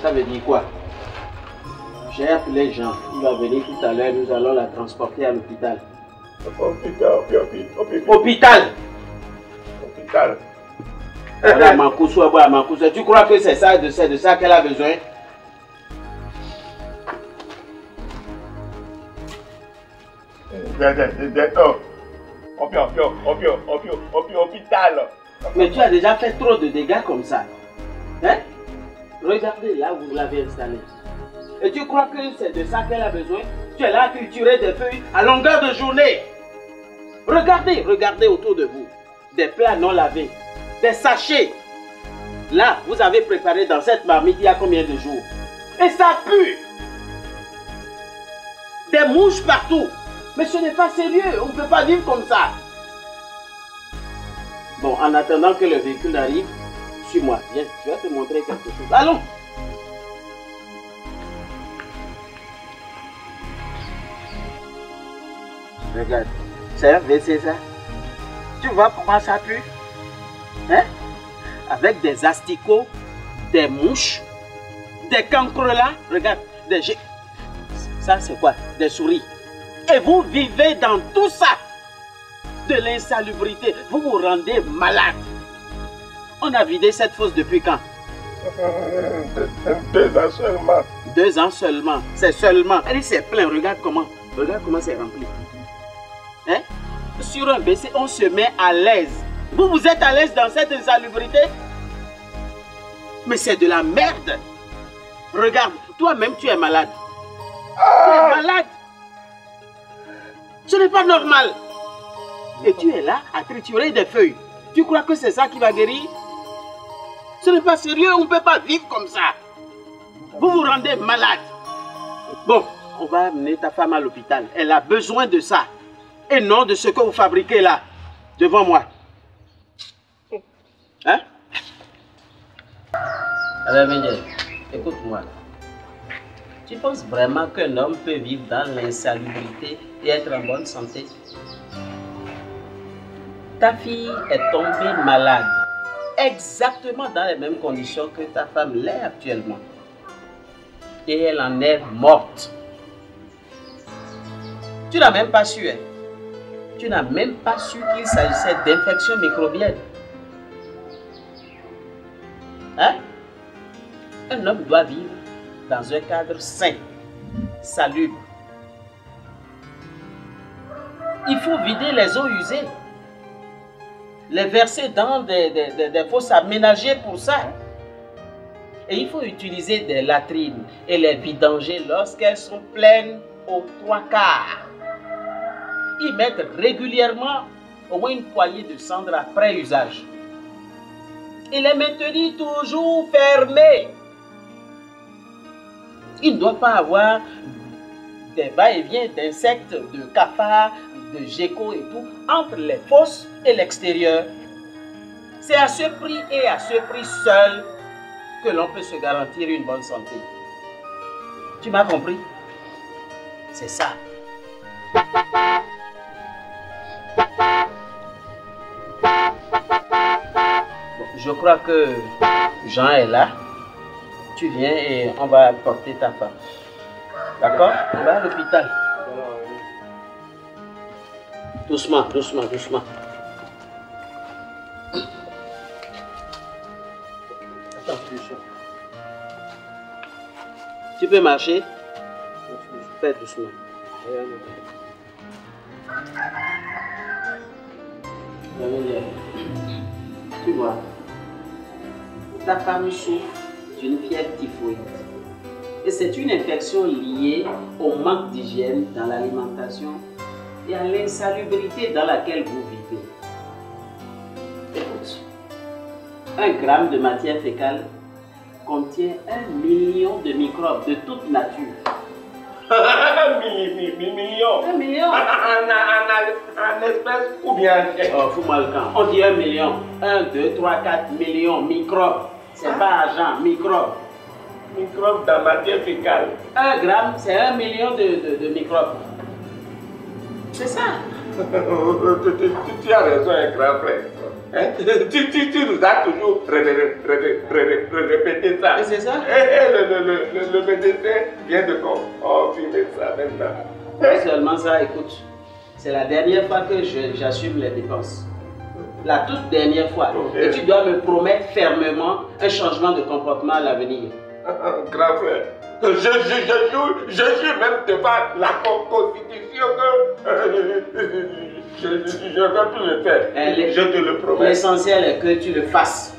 Ça veut dire quoi? J'ai appelé Jean. Il va venir tout à l'heure. Nous allons la transporter à l'hôpital. Hôpital! Voilà, Mankoussou, tu crois que c'est de ça qu'elle a besoin? Hôpital. Mais tu as déjà fait trop de dégâts comme ça. Hein? Regardez là où vous l'avez installé. Et tu crois que c'est de ça qu'elle a besoin? Tu es là à culturer des feuilles à longueur de journée. Regardez autour de vous. Des plats non lavés. Des sachets. Là, vous avez préparé dans cette marmite il y a combien de jours? Et ça pue. Des mouches partout. Mais ce n'est pas sérieux. On ne peut pas vivre comme ça. Bon, en attendant que le véhicule arrive, suis-moi. Viens, je vais te montrer quelque chose. Allons. Regarde. C'est un WC ça. Tu vois comment ça pue? Hein? Avec des asticots, des mouches, des cancres là. Regarde, ça c'est quoi? Des souris. Et vous vivez dans tout ça. De l'insalubrité. Vous vous rendez malade. On a vidé cette fosse depuis quand? 2 ans seulement. 2 ans seulement. C'est seulement. Elle dit c'est plein. Regarde comment c'est rempli. Hein? Sur un WC, on se met à l'aise. Vous êtes à l'aise dans cette insalubrité? Mais c'est de la merde. Regarde, toi-même tu es malade. Tu es malade. Ce n'est pas normal. Et tu es là à triturer des feuilles. Tu crois que c'est ça qui va guérir? Ce n'est pas sérieux, on ne peut pas vivre comme ça. Vous vous rendez malade. Bon, on va amener ta femme à l'hôpital. Elle a besoin de ça. Et non de ce que vous fabriquez là, devant moi. Hein? Alors, Méniel, écoute-moi. Tu penses vraiment qu'un homme peut vivre dans l'insalubrité et être en bonne santé? Ta fille est tombée malade, exactement dans les mêmes conditions que ta femme l'est actuellement. Et elle en est morte. Tu n'as même pas su, hein? Tu n'as même pas su qu'il s'agissait d'infection microbienne. Hein? Un homme doit vivre dans un cadre sain, salubre. Il faut vider les eaux usées, les verser dans des fosses aménagées pour ça. Et il faut utiliser des latrines et les vidanger lorsqu'elles sont pleines aux 3/4. Y mettre régulièrement au moins une poignée de cendres après usage. Et les maintenir toujours fermées. Il ne doit pas avoir des va-et-vient d'insectes, de cafards, de geckos et tout entre les fosses et l'extérieur. C'est à ce prix et à ce prix seul que l'on peut se garantir une bonne santé. Tu m'as compris? C'est ça. Bon, je crois que Jean est là. Tu viens et on va porter ta femme. D'accord? On va à l'hôpital. Doucement, doucement, doucement. Attends, tu peux marcher? Fais doucement. Tu vois, ta femme souffre d'une fièvre typhoïde. Et c'est une infection liée au manque d'hygiène dans l'alimentation et à l'insalubrité dans laquelle vous vivez. Écoute, 1 gramme de matière fécale contient 1 million de microbes de toute nature. Million. 1 million. En espèce ou bien... Oh, fous-moi le camp. On dit 1 million. 1, 2, 3, 4 millions microbes. C'est pas argent, microbes. Microbes dans la matière fécale. 1 gramme, c'est 1 million de microbes. C'est ça. Tu as raison, un grand frère. Hein? Tu nous as toujours répété ça. C'est ça. Le médecin vient de confirmer ça maintenant. Pas seulement ça, écoute. C'est la dernière fois que j'assume les dépenses. La toute dernière fois. Et tu dois me promettre fermement un changement de comportement à l'avenir. Grand frère, je jure même devant la Constitution que je ne vais plus le faire. Je te le promets. L'essentiel est que tu le fasses.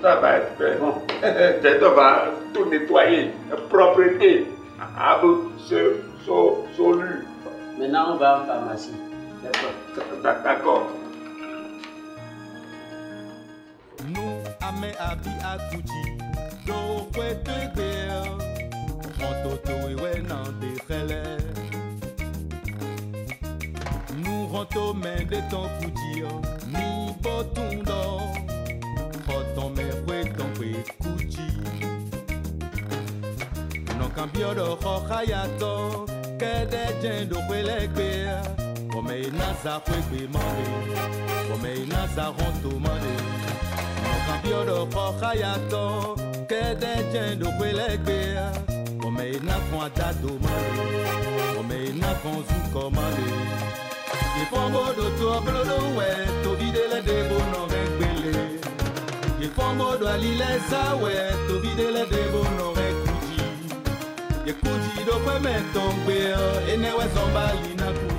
Ça va être fait. Bon. Tu vas tout nettoyer. Propreté. Absolue. Maintenant, on va en pharmacie. D'accord. D'accord. Nous, amé abi akuti, do kwete gbeo, rentoto ewe nan de khele. Nous rentons main de ton couture, mi botundo, roton me fue ton kwe kuchi. Non cambio do hayato, que de jendo kwele gbea, ome nasa kwe kwe mande, ome nasa ronto mande. Cambio do hayato, que de jendo kwele gbea, ome na kon dado mande, ome na kon zu komande. Il faut que tu aies le to vide les débats non réglés. Uniformo do alileza we to bidele de bonore kuji. Ye kuji do kwe metongbe ene we zombali na kuji.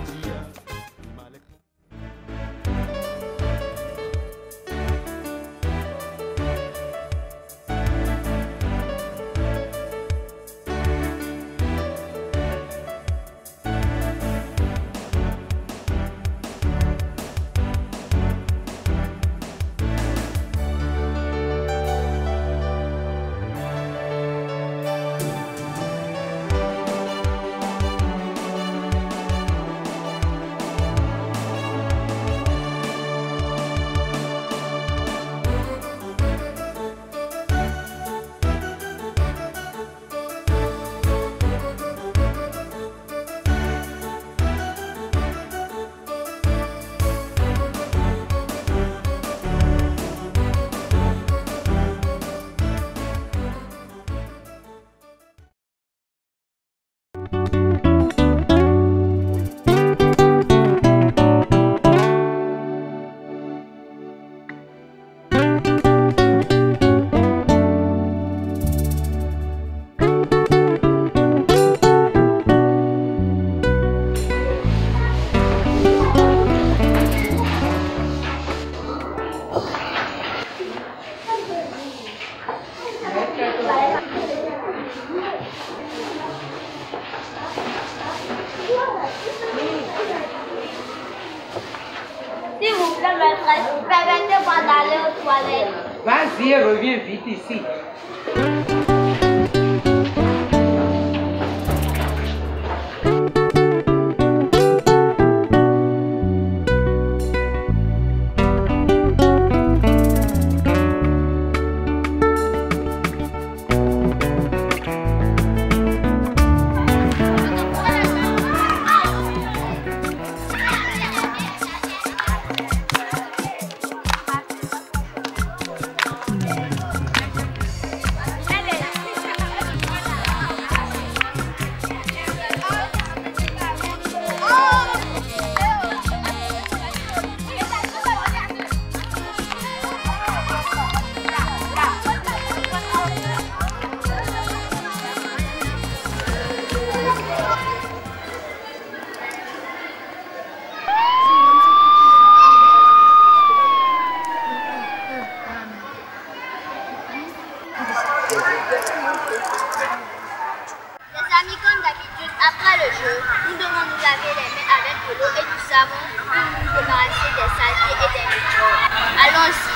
S'il vous plaît, maîtresse, permettez-moi d'aller aux toilettes. Vas-y et reviens vite ici. Après le jeu, nous devons nous laver les mains avec de l'eau et du savon pour nous débarrasser des saletés et des microbes. Allons-y.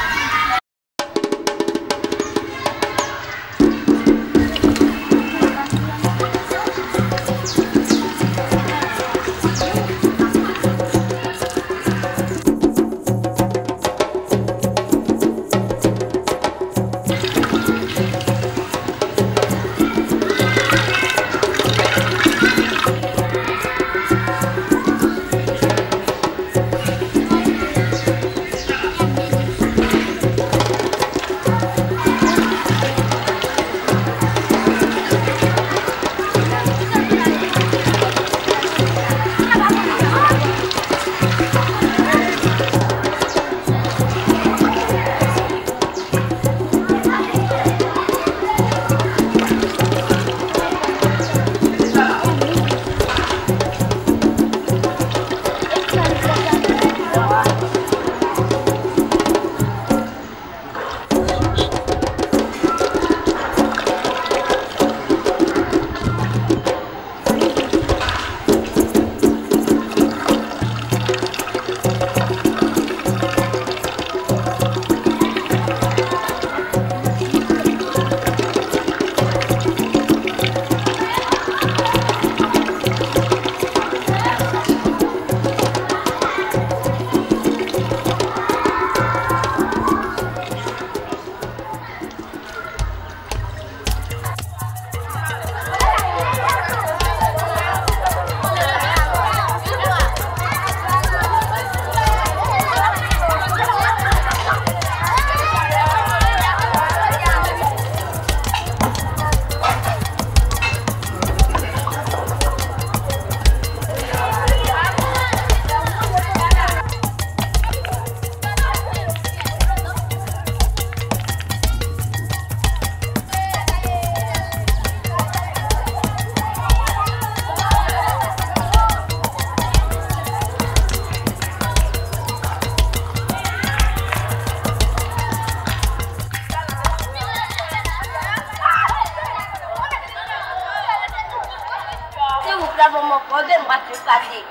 va te casser.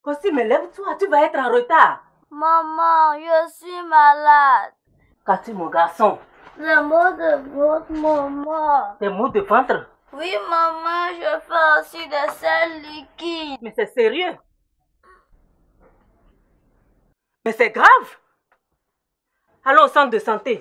Kossi, mais lève-toi, tu vas être en retard. Maman, je suis malade. Qu'as-tu, mon garçon? Les maux de ventre, maman. Des maux de ventre? Oui, maman, je fais aussi des selles liquides. Mais c'est sérieux? Mais c'est grave. Allons au centre de santé.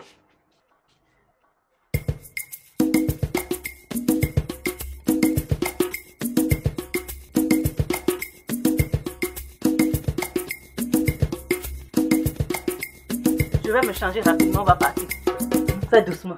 Je vais me changer rapidement, on va partir. Fais doucement.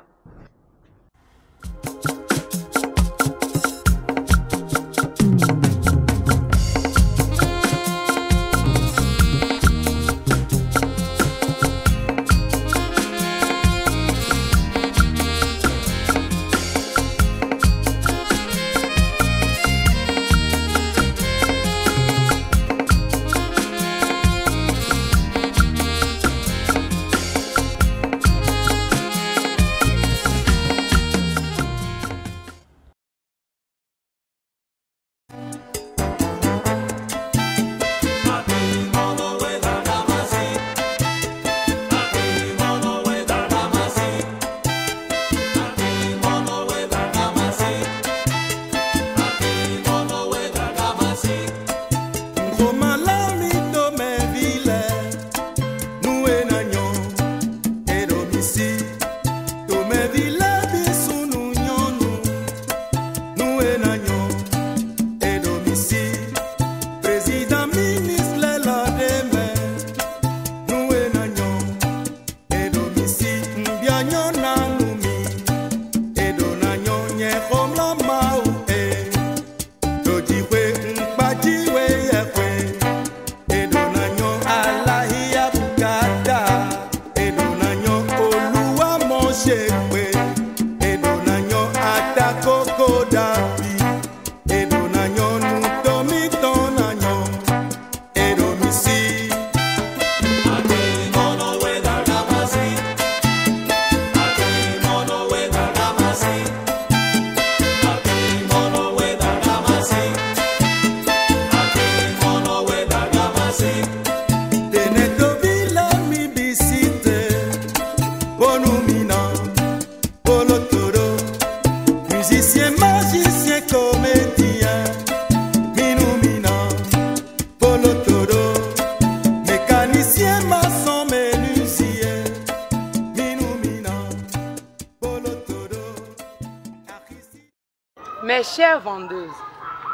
Mes chères vendeuses,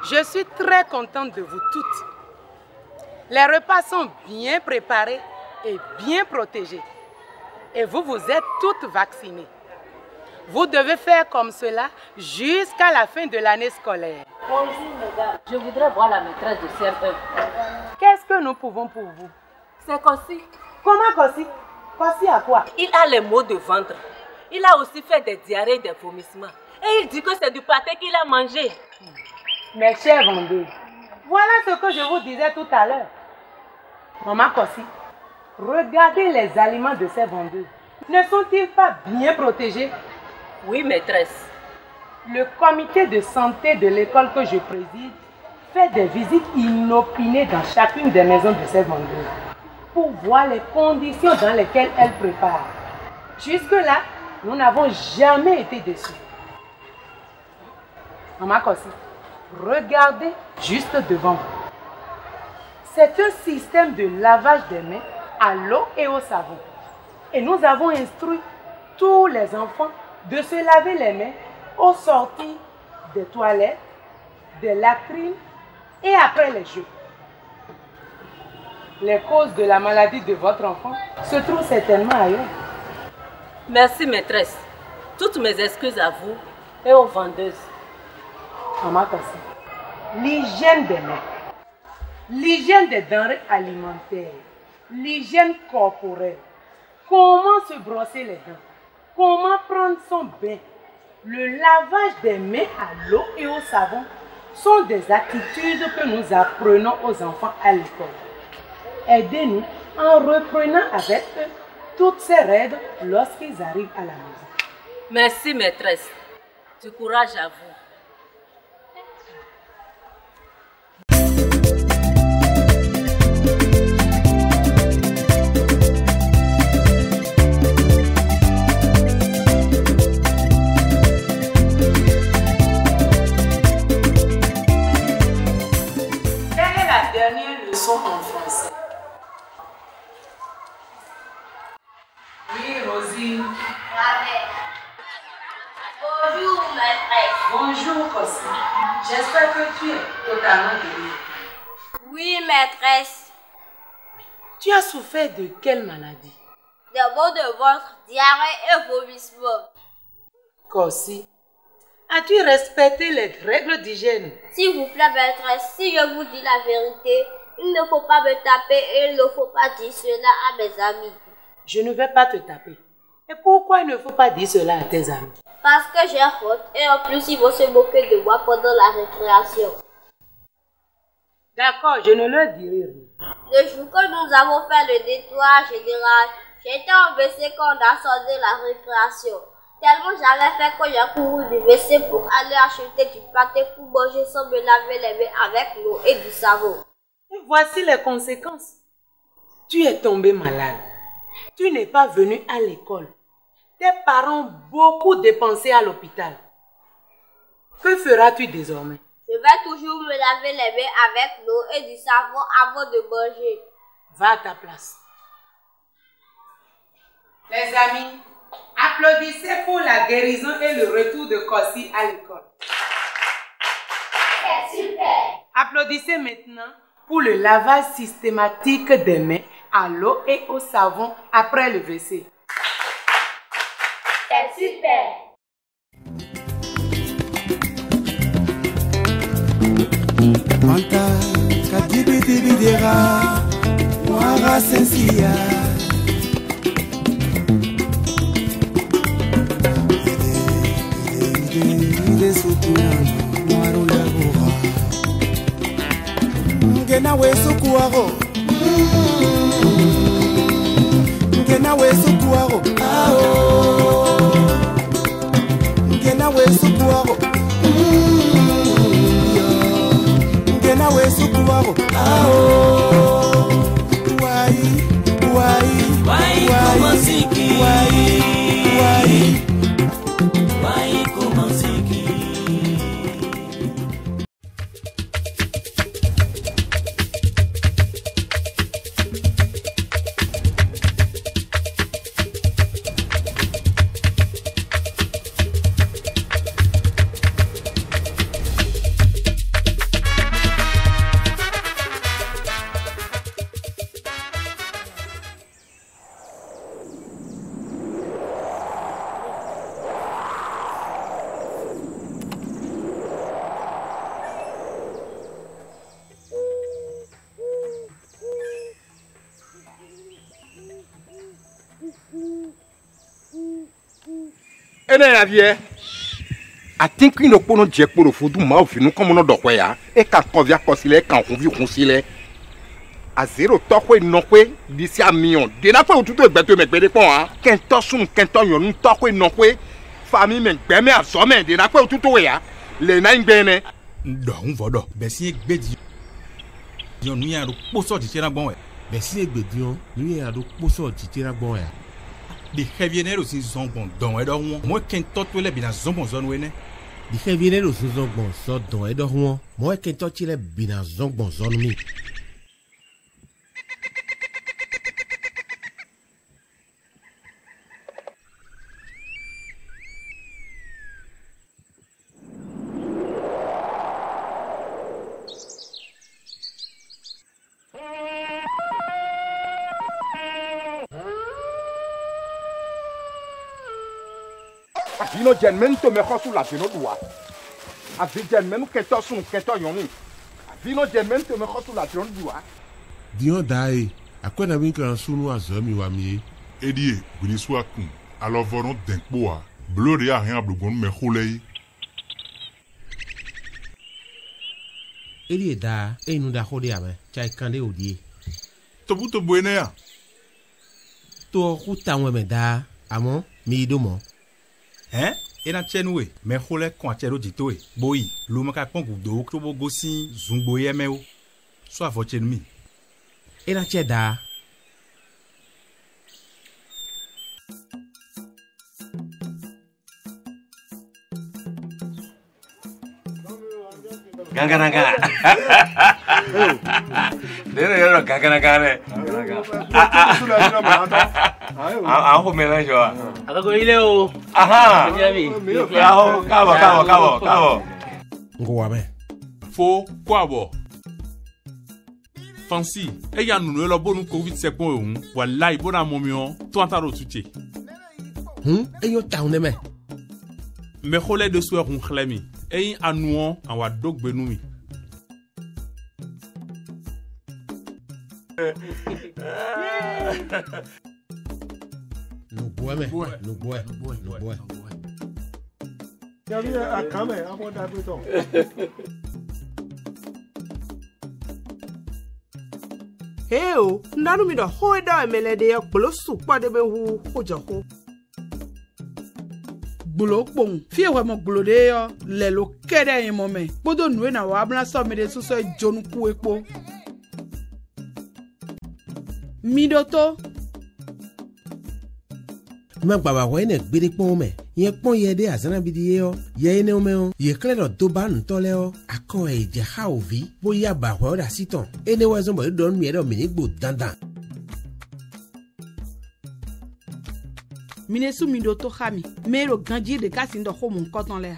je suis très contente de vous toutes. Les repas sont bien préparés et bien protégés. Et vous, vous êtes toutes vaccinées. Vous devez faire comme cela jusqu'à la fin de l'année scolaire. Bonjour, mesdames. Je voudrais voir la maîtresse de CM1. Qu'est-ce que nous pouvons pour vous? C'est Kossi. Comment Kossi? Kossi à quoi? Il a les maux de ventre. Il a aussi fait des diarrhées et des vomissements. Et il dit que c'est du pâté qu'il a mangé. Mes chers vendeuses, voilà ce que je vous disais tout à l'heure. Maman Kossi, regardez les aliments de ces vendeuses. Ne sont-ils pas bien protégés? Oui, maîtresse. le comité de santé de l'école que je préside fait des visites inopinées dans chacune des maisons de ces vendeuses pour voir les conditions dans lesquelles elles préparent. Jusque-là, nous n'avons jamais été déçus. Maman Kossi, regardez juste devant vous. C'est un système de lavage des mains à l'eau et au savon. Et nous avons instruit tous les enfants de se laver les mains aux sorties des toilettes, des latrines et après les jeux. Les causes de la maladie de votre enfant se trouvent certainement ailleurs. Merci maîtresse. Toutes mes excuses à vous et aux vendeuses. Maman Kassi, l'hygiène des mains, l'hygiène des denrées alimentaires, l'hygiène corporelle, comment se brosser les dents, comment prendre son bain, le lavage des mains à l'eau et au savon sont des attitudes que nous apprenons aux enfants à l'école. Aidez-nous en reprenant avec eux toutes ces règles lorsqu'ils arrivent à la maison. Merci maîtresse. Du courage à vous. En français. Oui, Rosie. Bonjour, maîtresse. Bonjour, Kossi. J'espère que tu es totalement guérie. Oui, maîtresse. Tu as souffert de quelle maladie? Des maux de ventre, diarrhée et vomissement. Kossi, as-tu respecté les règles d'hygiène? S'il vous plaît, maîtresse, si je vous dis la vérité, il ne faut pas me taper et il ne faut pas dire cela à mes amis. Je ne vais pas te taper. Et pourquoi il ne faut pas dire cela à tes amis? Parce que j'ai honte et en plus ils vont se moquer de moi pendant la récréation. D'accord, je ne leur dirai rien. Le jour que nous avons fait le nettoyage général, j'étais en WC quand on a sonné la récréation. Tellement j'avais fait que j'ai couru du WC pour aller acheter du pâté pour manger sans me laver les mains avec l'eau et du savon. Et voici les conséquences. Tu es tombé malade. Tu n'es pas venu à l'école. Tes parents ont beaucoup dépensé à l'hôpital. Que feras-tu désormais? Je vais toujours me laver les mains avec l'eau et du savon avant de manger. Va à ta place. Les amis, applaudissez pour la guérison et le retour de Kossi à l'école. C'est super. Applaudissez maintenant pour le lavage systématique des mains à l'eau et au savon après le WC. C'est super. Manta kadibidibidera mwara sensia ide sukuna mwaro labora ngena wesukuago ngena wesukuago ao ngena wesukuago ngena wesukuago ao wai komaziki wai komaziki. La vie, I think no pono jekpo no fodu ma ofinu comme no dokwe ya e ka konvia kosile kan konvi konsile a zero tokwe nokwe disi a million de na pe otuto egbeto megbede pon ha ken to sun ken to yon tokwe nokwe famille men gbeme asome de na pe otuto ya le na ngbene ndo nvodo be si egbedi yo nu ya ro poso ti na gbon e be si egbedi yo nu ya ro poso ti na gbon ya de revienero si zongbon don e do won mo ken to to le bi na zongbon zon we ne de revienero si zongbon so don e do won mo ken to ti le bi na zongbon zon mi Vino genmento me khosu la vino dua. A genmen keto sun keto yoni. Vino genmento me khosu la vino dua. Dion dai, akwena bin kan sunu azomi wa mi. Edie, biniswa kun. Alors voron denkboa. Blori a rien blogon me khulei. Edie da, nu da khode ame, chai kande odie. Tobuto buene ya. To khuta me da, amo mi domo. Hein? Et na chenwe, me khole kon achero dito e. Boyi, lo maka pon gudo krobo gosi zungbo yemeo. So avo chenmi. Et na cheda. Ganga. Dere ganga. Aku mélange wa. Ako ile o. Aha. Kabo. Ngwa me. Fo kwabo. Fancy, e ya nunu lo bonu covid sekpon ohun. Wallahi bona momio, to antaro tuche. E yo taune me. Me khole de soir un khlemi. E anuon an wa dog benumi. No boy. Ya vi a kame abo da beton. Heo, ndanu mi do hoida melede ya gbolo supa de be hu ojo. Gbolo pon, fie wa mo gbolo de yo, le lo kede yin mo me. Bodo nwe na wa abna so me de so jonu ku epo. Midoto. Ma baba wa ene gbede pon me. Yen pon ye de azana bidi yo. Ye ene o me o. Ye kle do ba nto le o. Akon e je ha ovi. Bo ya ba wa da siton. Ene wa zo mo do mi e do mi ni gbo dandan. Minesu midoto khami. Mero ganji de kasi ndo ho mon koton le.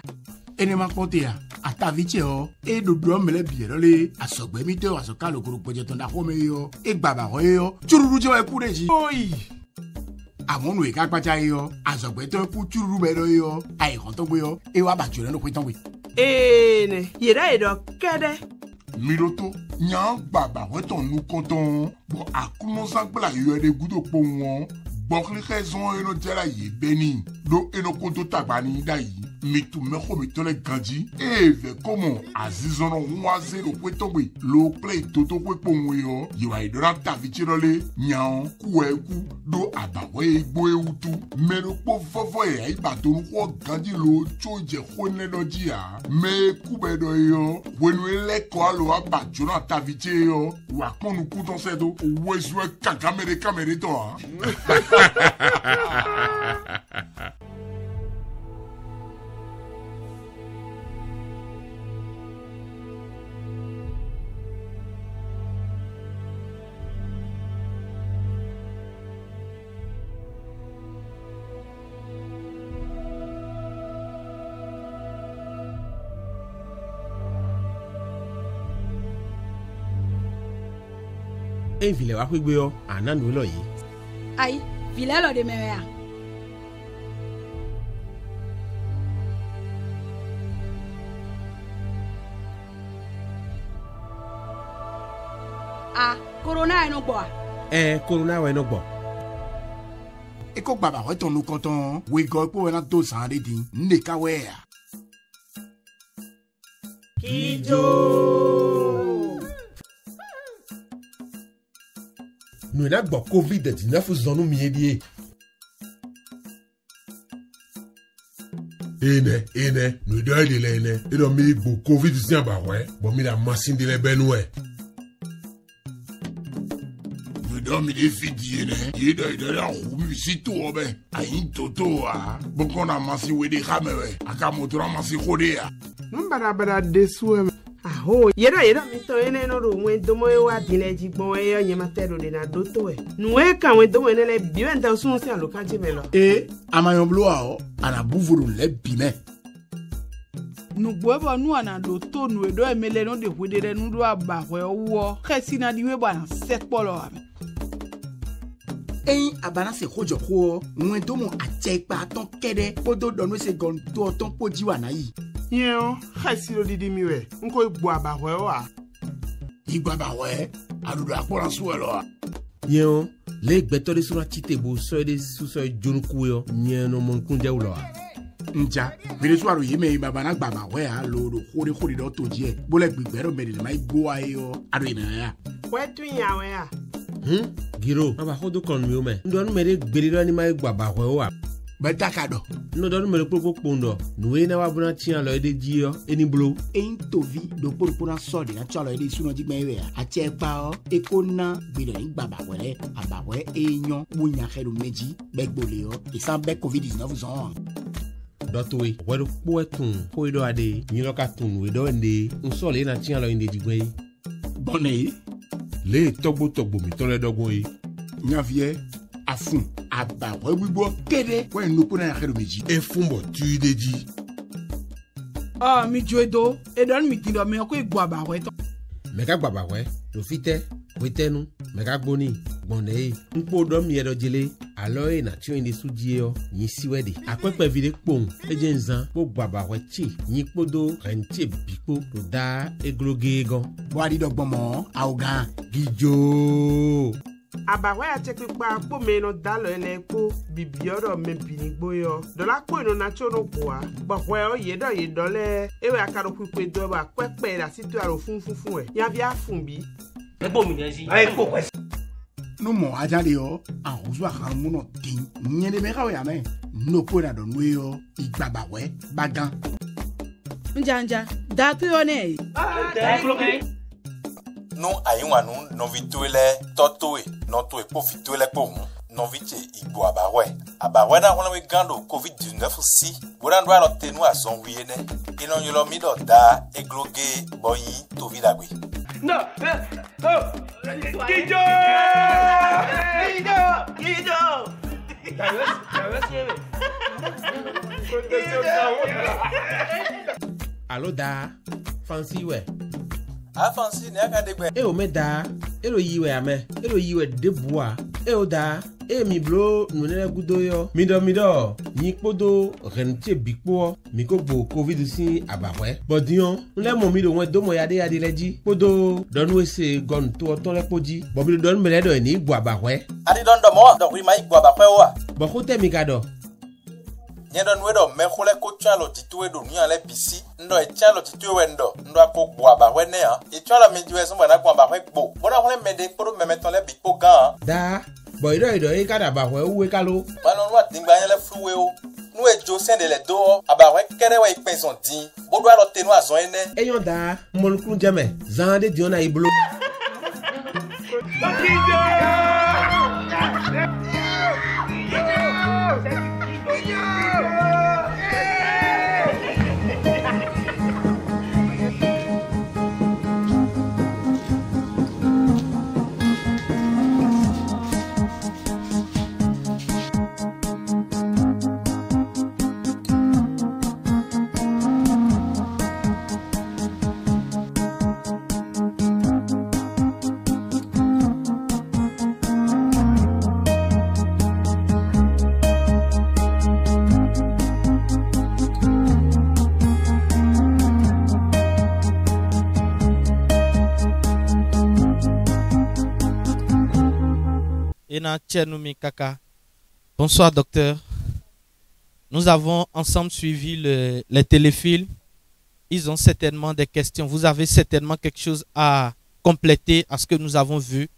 Ene ma konte ya. Ataviche o. E do do mele bi lo le. Asogbe mi te o asoka lo koro poje ton da ho me yo. E gbaba ho yo. Chururu je wa ku deji. Oi. Àwọn nu ika pacha yo azogbe to ku churu bero yo ai hon to gbe yo e wa ba jure no pe ton we ne yera edo kede miroto nya baba we ton nu konton bo akuno sangbla yo de gudo po won bokli raison eno jera ye beni do eno konto tagbani da yi mitu meko mi tole ganji ve komo azizono nwa zero pe ton we lo play toto pe po won yo yiwa idora tavichirole nya ku eku do abawe egbo ewutu mero po fofo e iba to nwo ganji lo choje khone doji ya me kubedo yo wenu eleko alo abajuna taviche yo wa ponu ku ton sedo wezu kamere to ha En vile wa kwegbe yo ananu lo yi. Ai, vile lo de meya. Corona eno gbo. Corona we no gbo. E ko gbaba we ton nu konton we go po na to san de din nde ka we ya. Kijo. Nous n'avons pas Covid-19 dans nos milliers. Ene, nous doit de l'ene. Et donc, mi bo Covid si en bas, ouais. Bon, mi la machine de l'eben, ouais. Nous doit mi des filles, il doit la roue, si tout, ben. Aïe, toto, ah. Bon, qu'on a massé, ouais, des rames, ouais. Akamotora massé, rodé, ah. Non, bada déçu, aho yera mito ene no ro mwe domo e wa dile ji gbon e yan ma tero de na doto e nu e kan we domo ene le bi en ta sun si an lo kan je me lo e amayon blo a o ana buvuru le bi me nu gbo bo nu ana lo to nu e do e mele no de hwede re nu do aba we owo khesi na di we bo na set polo ame Eyin abana se kojo ko mwe domo achepa ton kede podo donu se gon to ton poji wa na yi Yo, khasi lo didi mi we. Nko igbo abahwe wa. Igbo abahwe? Adudu akpora su elo. Yo, le gbeto de sura chite bo so de su so jonuku yo. Nye no mon kunje ulo. Nja, bile su aru yeme baba na gbabahwe a lo do khori do toji e. Bo le gbigbero mede mai gbo ayo. Adu ina ya. We tu ya we ya. Giro, aba hodo kon mi o me. Ndo anu mere gberi ni mai gbabahwe wa. Betakado. No don me popo pondo. Nuwe na wabuna tian lo ede jio eni blo. Ein tovi do porpora sodi na chalo ede suno di mewe a chepa o ekona bido ni baba wele abawe enyon munya heru meji begbole o isan be covid-19 zon. Dotwe, wedo poetun, poido ade, niloka tun we do ende, unsole na tian lo ende jigwe. Bonne le togbo mi tole dogun yi. Nyavie afun aba we wibo kede we no pona ya heru meji e fumbo tu deji ah mi joedo e don mi tindo me ko igbo aba we to meka gbaba we lo fite wetenu meka gboni gbonde npo do mi edo jele alo e na ti o inde sujie o yin siwede apepe vide pon eje nzan po gbaba we chi yin podo renche bipo to da egloge gan bo adi dogbon mo augan gijo Abawe a check pa po me no dalo ele po bibioro me binigbo yo dola po no na chono kwa bo we o ye do le ewe akaro pipe do ba pepe la situ aro funfun e ya bia fun bi egbo mi nji ai ko kwes no mo ajade yo an ozu akaro mu no tin nyene me ka o ya me no po na do nu yo igbaba we bagan njanja da to yo ne Non ayiwa nu novituele totoe notoe profituele po noviche igbo abawe na hono we gando covid-19 si boran do alo tenu azon wiene ino yolo mi do da egloge boyi to vidagbe no Gijo Allo da fancy we Afansi ne aka degbe e o me da ero yiwe ame ero yiwe debua e o da e mi blo nunele gudo yo mido ni podo renche bikpo mi ko gbo covid si abahwe bodion nle mo mi do won do mo yade leji podo donu ese gon to ton le poji bo mi don mele do ni gbo abahwe adi don do mo do wi mai gbo abahwe wa bo ko te mi gado nyendo nwedo mekole ko chalo titwe do nya le bisi ndo e chalo titwe wendo ndo akogbo abahwe ne ha e chalo mejiwe so na gbo abahwe gbo bona hole mede poro memeton le bikpo gan da bo ido e kada abahwe uwe kalo bano nwa dingba yen le fluwe o nu e jo sende le do abahwe kere we ipenson din bodo alo tenu azon ene eyon da molukun jeme zande diona iblo Kaka. Bonsoir docteur. Nous avons ensemble suivi les téléfilms. Ils ont certainement des questions. Vous avez certainement quelque chose à compléter à ce que nous avons vu.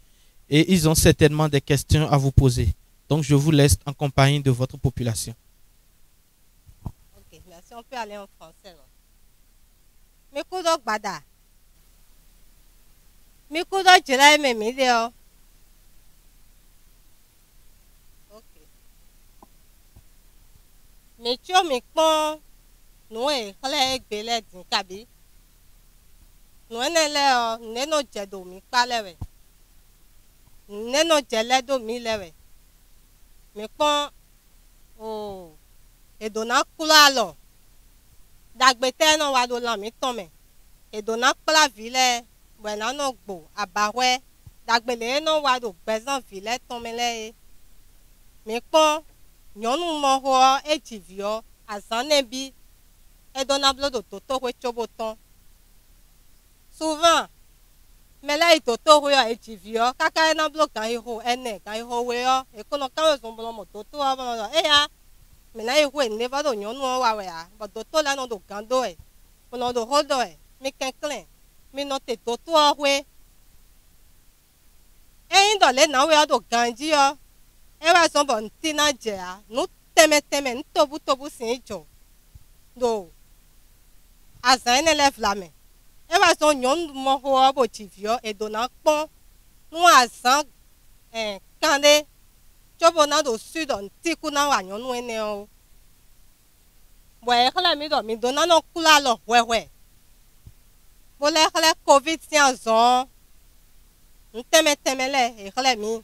Et ils ont certainement des questions à vous poser. Donc je vous laisse en compagnie de votre population. Ok, merci on peut aller en français. Mais kudo bada. Mais kudo jira me mideo. Ok. Mais tu me con. Nous est clair belé din kabi. Nous ne le neno jedo mi palewe. Neno jeledo mi lewe. Me con oh edona kula lo. Dagbete no wa do la mi tome. Edona kula vile wena no gbo abawe. Dagbele no wa do bezan vile tome le. Me con nyonu mo ho ejivio azane bi edona blodo toto we choboton. Souvent mais là il toto we ejivio kaka na blo kan ho ene kan ho we o e kono kan so blo mo toto wa e ya me na e we never do nyonu wa we ya but toto la no do gando e kono do hodo e me kan clean me no te toto we e indo le na we do ganji o e wa so bon tina je a no teme ntobu sin jo do azane le flame e wa so nyon mo ho bo tivio e do na pon no azan kande jobo na do sudon tiku na wa nyon ene o we khala mi do na no kula lo wewe bo le khala covid si azon nteme le e khala mi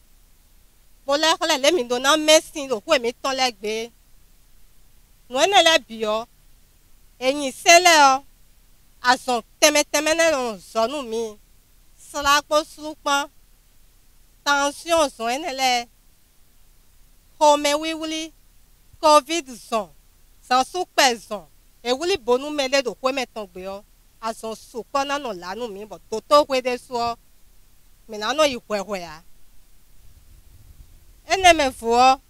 bo le khala le mi do na mesin do ko mi ton le gbe no ene le bio eyin sele o azon teme ne no zonu mi sala ko supa tension zon ene le home wiwuli covid zon san supe zon e wuli bonu mele do ko meton gbe o azon supa na no lanu mi but toto we de so mi na no ihwehwe a ene me vo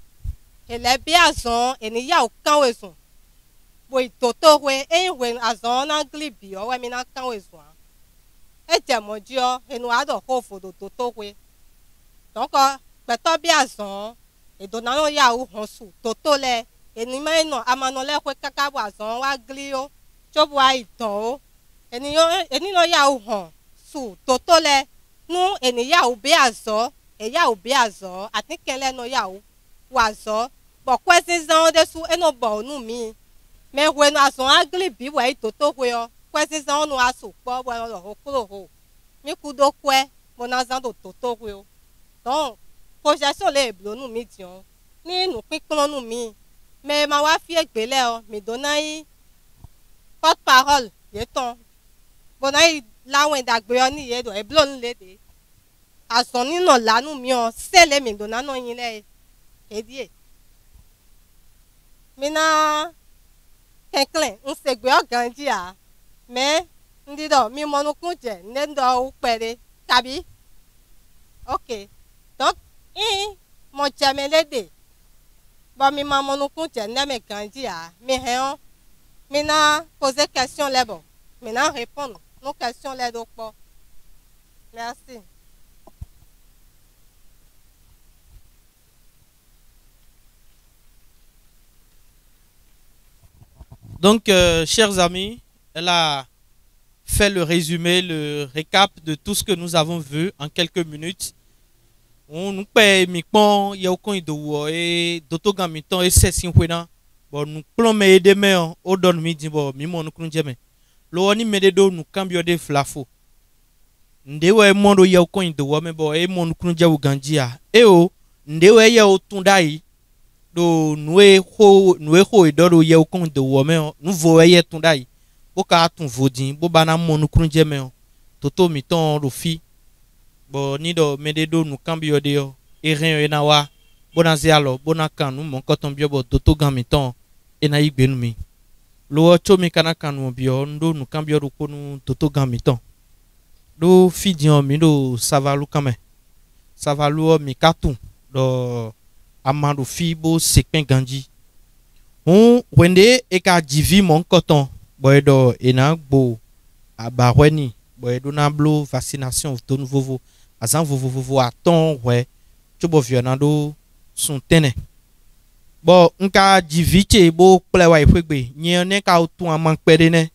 ele bi azon eni ya o kan we zon bo itoto we enwe azon na glibi o we mi na kan we zon e je mojo enu ado ho fodo toto we donc peto bi azon e do na no ya o hon su toto le eni me no amano le kwe kaka bo azon wa gli o jobo ai ton o eni no ya o hon su toto le nu eni ya o bi azon e ya o bi azon atinkele no ya o wa zo bo kwesi zan de su eno bo nu mi me we no azon agli bi we toto we o kwesi zan no aso po we no ho kuro ho mi kudo kwe mo na zan do toto we o donc projection le blo nu mi dion ni nu pinpon nu mi me ma wa fi egbele o mi do na yi porte parole ye ton bo na yi lawon dagbe o ni ye do e blo nu le de azon ni no lanu mi o sele mi do na no yin le edie mina kenklen nsegbe oganji a me ndido mi monu kunje nendo upere kabi okay donc mo jamelede ba mi ma monu kunje ne me ganji a mi hen mina poser question le bon mina répondre nos questions les do po merci. Donc, chers amis, elle a fait le résumé, le récap de tout ce que nous avons vu en quelques minutes. On nous paye mikpon yaukon idowo et dotogamiton et session kwena. Bon, nous plombe de mer au don midi bon mimo nous kunjeme. Lo ni mededo nous cambio de flafo. Ndewe mondo yaukon idowo me bon e mon kunja uganjia. E o ndewe ya otundai. Do noue ho idoro ye okon de wome nu vo ye tundai bo ka tun vodin bo bana monu krunje me toto miton do fi bo ni do mededo nu kambio de yo eren na wa bona zialo bona kanu mon koton bio bo toto gamiton e na igbenu mi lo chomi kana kanu bio ndo nu kambio do konu toto gamiton do fi dion mi do savalu kame savalu mi katun do amando fibo sekpen ganji wende eka divi mon coton boedo ena gbo abarweni boedo na blo vaccination to nouveau azan vovo aton we chobo vianado son tene Bon, nka jiviche bo kple wa ifegbe nye ne ka otu amankpede ne.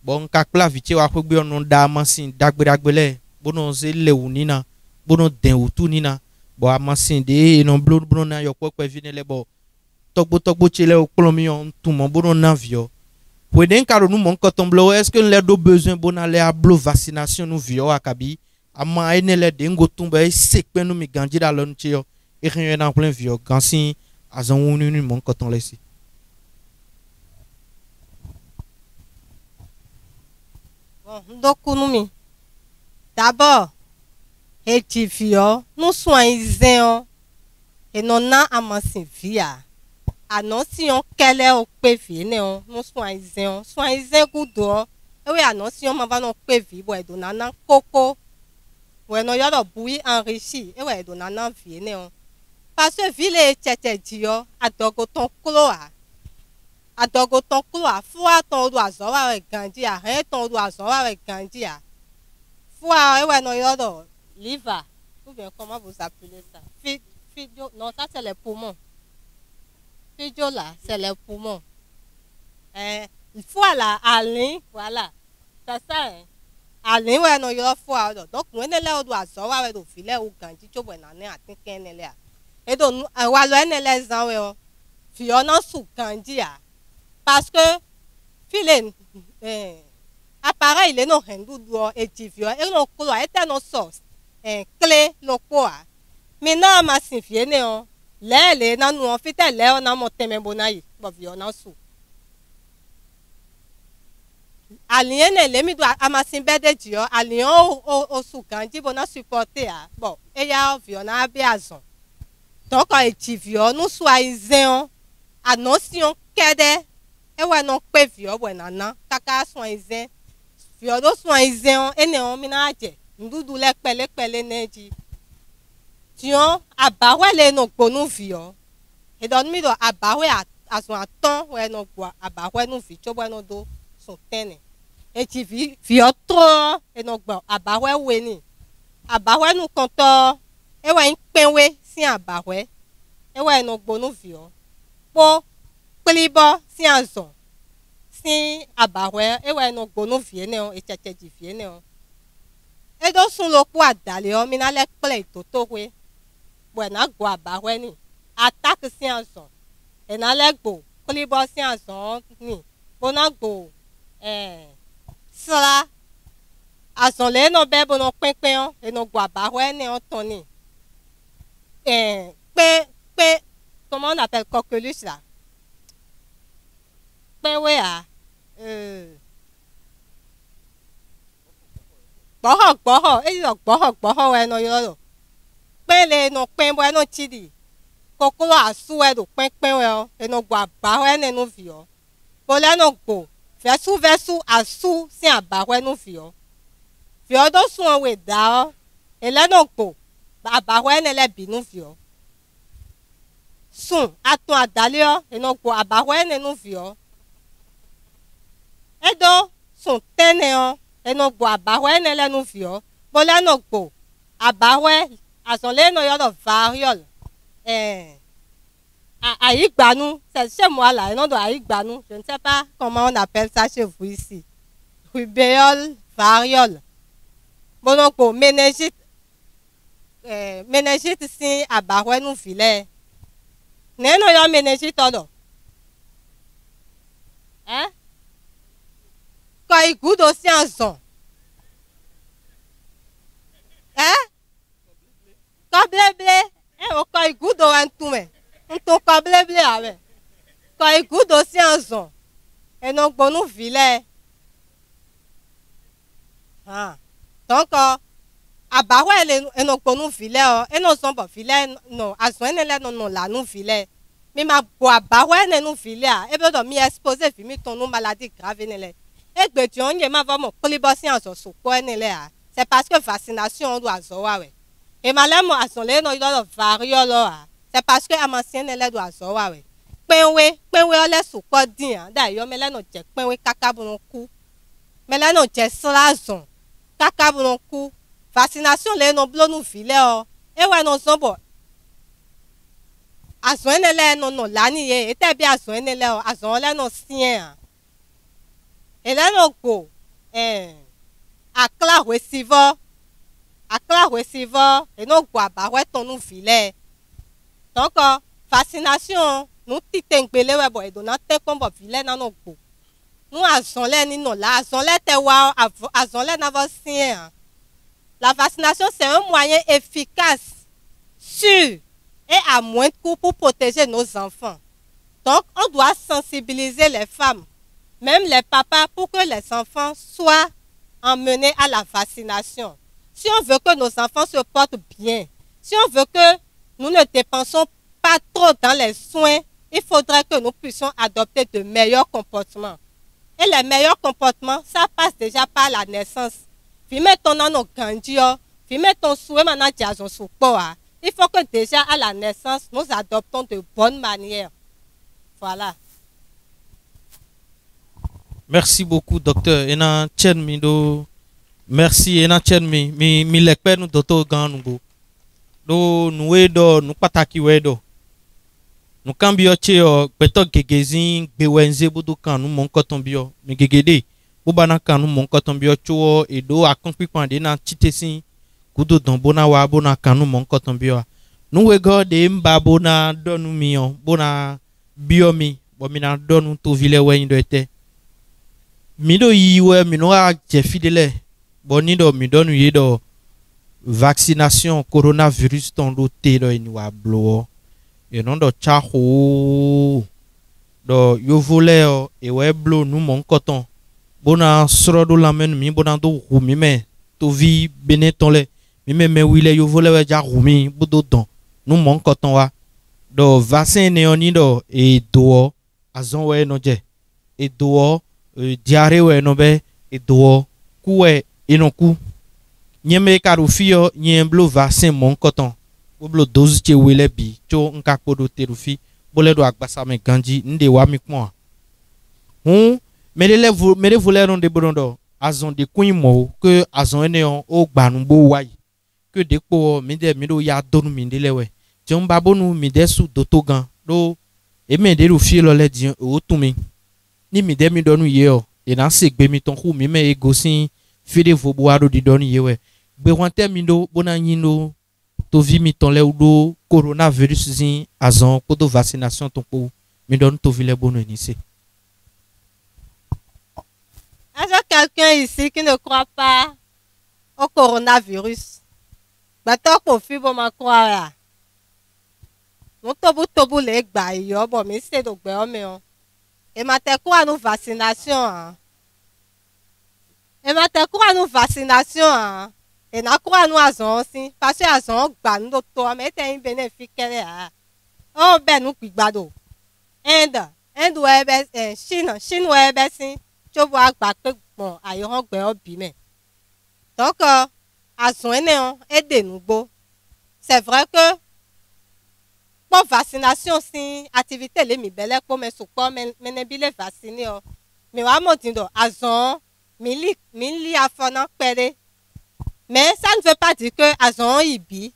Bon nka kple viche wa fegbe onu da masin dagbedagbele bono ze lewu nina bono den utu nina bo amasin de eno blo na yo kwekwe vinele bo togbo chele o kolomi on tumo bono na vio. Pweden ka ronu mon kotomblo est-ce que le do besoin bona le ablo vaccination nu vio akabi ama enele de ngo tumba sekpe nu mi ganjira lon chio e rien en plein vio gansi azon wunu mon koton lesi. Bon, d'abord, et tu fio, nous soignons et non a amansin via. Annoncions qu'elle est au pévi, nous soignons goudo, et oui, annoncions ma va non pévi, ouais, donnant coco, ouais, non, y'a le bouilli enrichi, et ouais, donnant vie, néon. Parce que ville est tchétchio, à dogoton cloa. A dogoton cloa, foi ton oiseau avec Gandhi, a rien ton oiseau avec Gandhi. Foi, ouais, non, y'a le liva. Ou bien, comment vous appelez ça? Fidio, non, ça c'est les poumons. Fidio là, c'est les poumons. Il faut là, Alain, voilà. C'est ça, hein. Alain, ouais, non, y'a le foi. Donc, nous, on est là, on doit savoir avec le filet ou Gandhi, tu vois, on est à t'inquiéter, on est là. Et donc, on va aller les gens, Fiona sous Gandhi. Parce que, filet, appareil, les non hindou et tifio, et non couloir, et non sauce, clé, le quoi. Maintenant, ma signifié, néon, les nan nous, en fait, les on a monté mes bonaï, bon, Fiona sous. Alien, les mi doit amasser de Dieu, alien au sous Gandhi, bon, a supporté, bon, et ya Fiona Biazon. Donc, quand tifio, nous soyons, annoncions qu'elle et ouais non pe vio ouais nana kaka soizen vio do soizen ene on minaje ndudu le pele neji tion abawe le no gbonu vio e don mi do abawe ason aton we no gbo abawe no vi cho no do so tene e ti vio tro e no gbo abawe we ni abawe nu konto e we npenwe si abawe e we no gbonu vio po Klibo si azon si abawe ewe no gbonu vie ne o echeche di vie ne o edo sun lo ku adale o mi na le ple toto we bo na gbo abawe ni attack si azon e na le gbo Klibo si azon ni bo na gbo sala azon le no be bo no pinpin o e no gbo abawe ne o ton ni comment on appelle coqueluche là. Ben ouais boho e yo boho we no yo pele no pen bo no chidi kokolo asu e do pen we o e no gba ba we ne no vi o bo le no gbo versu asu si aba we no vi o do sun we da o e le no gbo aba we ne le bi no vi o sun atun adale o e no gbo aba we ne no vi o edo son teneo eno gbo abawe nele nu fio bola no gbo abawe asonle no yo do variol aigbanu c'est chez moi là non do aigbanu je ne sais pas comment on appelle ça chez vous ici rubéole variole bono gbo meningite si abawe nu file neno yo meningite todo quand il goûte aussi en son. Quand il goûte en tout, mais on quand il goûte aussi en son. Et donc, bon, nous filet. Donc, à Baroué, et donc, bon, nous filet, et non, son pas filet, non, à son non, là, nous filet. Mais ma bois Baroué, nous filet, et bien, donc, m'y exposer, fini ton nom maladie grave, et que tu as vraiment c'est parce que vaccination on doit avoir. Et malheureusement, à son lait, il doit varier. C'est parce que à ma sienne, elle doit avoir. Penwe, elle sous quoi dire. D'ailleurs, mais là, non, c'est penwe caca bon coup. Mais là, non, c'est slazon. Caca bon coup. Vaccination, les non bleu nous filet. Et ouais, non, sont bon. Azonele no lani ye ete bi azonele o azonle no sien. Ele no go akla receiver et no go abawe ton nou vile. Donc fascination nous titengbele we boy do na te kombo vile na no go. Nous azonle ni no la azonle te wa azonle na va sien. La vaccination c'est un moyen efficace, sûr et à moindre coût pour protéger nos enfants. Donc, on doit sensibiliser les femmes, même les papas, pour que les enfants soient emmenés à la vaccination. Si on veut que nos enfants se portent bien, si on veut que nous ne dépensons pas trop dans les soins, il faudrait que nous puissions adopter de meilleurs comportements. Et les meilleurs comportements, ça passe déjà par la naissance. Il faut que déjà à la naissance, nous adoptons de bonnes manières. Voilà. Merci beaucoup, docteur. Ena Chenmi do. Merci, Ena Chenmi. Mi lekpe nu docteur Ganugo. Do nu wedo, nu pataki wedo. Nu kambio cheo, beto gegezin, bewenze budu kanu monkotombio. Mi gegede. Bubana kanu monkotombio chuo, edo akonkpi pande na chitesin. Kudo don bona wa bona kanu monkotombio. Nu wego de mba bona donu mion, bona biomi, bomina donu to vile wen do ete. Mido yiwe mino a jefidele, bonido midonu yedo vaccination coronavirus ton do te do inwa blo. E non do chaho do yo voleo e we blo nu monkoton. Bona srodo lamen mi bona do rumi me to vi benetonle. Mi me wile yo volewe ja rumi budo don. Nu monkoton wa do vaccin neoni do e do azon we no je e do diare we no be e do kuwe enoku nyeme karufio nyemblo vaccin monkoton blo dose che wele bi cho nka kodo terufi bole do agbasa me ganji nde wa mi pon mere voleron de brondo azon de kuin mo que azon neon o gbanumbo wai que depo mi de mi do ya donu mi ndelewe John babonu mi desu dotogan do e me de rufi lo le din o tumi ni mi de mi donu ye o e na se gbe mi ton ku mi me egosin fide vobo aro di donu ye we gbe wante mi do bona yin no to vi mi ton le do coronavirus zin azon kodo vaccination ton ko mi donu to vi le bonu ni se. Est-ce quelqu'un ici qui ne croit pas au coronavirus? Bato confie bon ma croire. Mon tobu le gba yo bon mi se do gbe o me o. E ma te kwa nou vaccination. E ma te kwa nou vaccination. E na kwa nou azon si parce que azon gba nou do to me te yin bénéfique kere a. O be nou gbigbado. Inde we be Chine we be si cho bo agba pe bon ayo gbe o bi me. Donc azon ene e de nou bo. C'est vrai que pour vaccination si activité les mi belle pour me support mais ne bile vacciner mais wa mo tin do azon mi li afona pere mais ça ne veut pas dire que azon ibi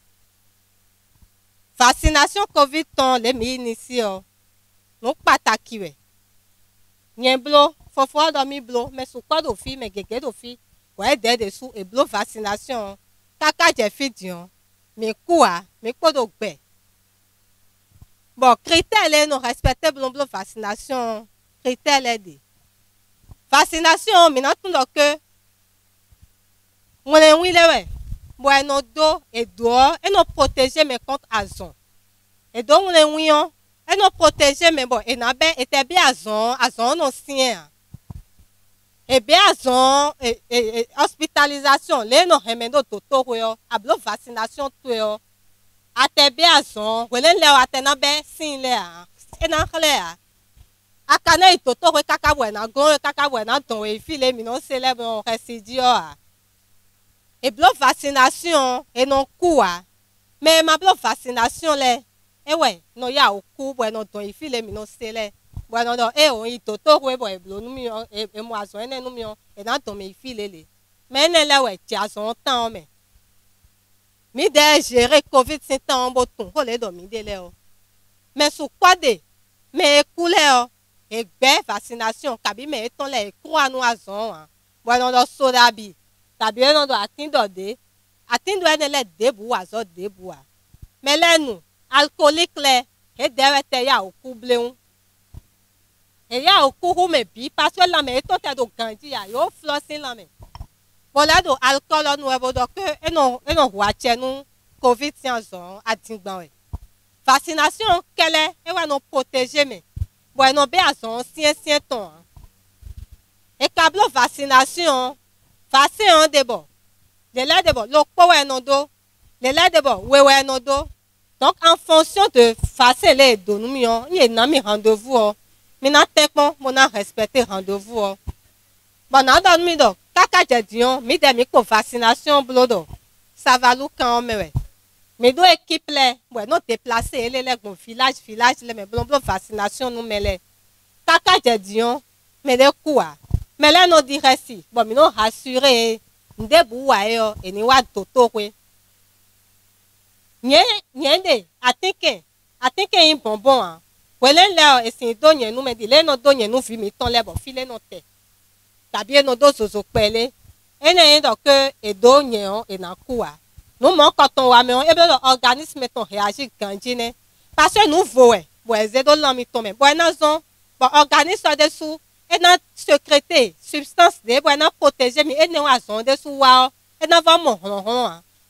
vaccination covid ton les mi initie no pataki we nyen blo fofo do mi blo mais support do fi mais gege do fi wa de dessous et blo vaccination kaka je fi dion mi kwa mi kodo gbe. Bon, critères les non respecter blombo vaccination, critères les de vaccination, mais non tout que on est oui les bon nos dos et dehors et nous protéger mais contre azon et donc on est oui et nous protéger mais bon et n'abé était bien azon non sien et bien azon et hospitalisation les non remède toto yo ablo vaccination tout yo ate bien son welen le atena be sin le a ena khle a akana itoto we kaka buena go kaka buena don we file mi no célèbre résidio a et blo vaccination et non quoi mais ma blo vaccination le e we no ya oku bueno don e file mi no célèbre bueno do e o itoto we boy blo nu mi e mo azon ene nu mi e na don me file le mais ne le we ti azon tan me mi de gérer covid c'est en bouton ho le do mi de le o mais sous quoi de mais couleur et ben vaccination kabi mais étant les croix nous azon bueno do sodabi kabi no do atindo de atindo ene le debu azo debu mais là nous alcoolique le et derete ya okubleun et ya okuru me bi parce que là mais étant do gandi ya yo flossing là mais voilà do alcool nous e bodo que e no huache nous covid 19 atingban we vaccination kele e wa no protéger mais bueno be azon sien ton e kablo vaccination vaccin de bon le la de bon lo po we no do le la de bon we no do donc en fonction de vaccin les do nous mi on y na mi rendez-vous mi na tekpon mo na respecter rendez-vous bon na don mi do kaka je dion mi de mi ko vaccination blodo ça va lu kan me we mais do équipe là bueno déplacer les village les mais blon vaccination nous mais les kaka je dion mais de quoi mais là no dire si bon mi no rassurer ndebu wa yo eni wa toto we nyende atike in bonbon wele le esin do yen nu me di le no do yen nu fi mi ton le bo file no te tabi no do zozo pele ene do que e do yen e na kuwa nous mon coton wa me on e be organisme ton réagir ganjine parce que nous voe bo ezedo lami ton me bo na zon bo organisme dessous et na secréter substance de bo na protéger mi et ne wa zon dessous wa et na va mon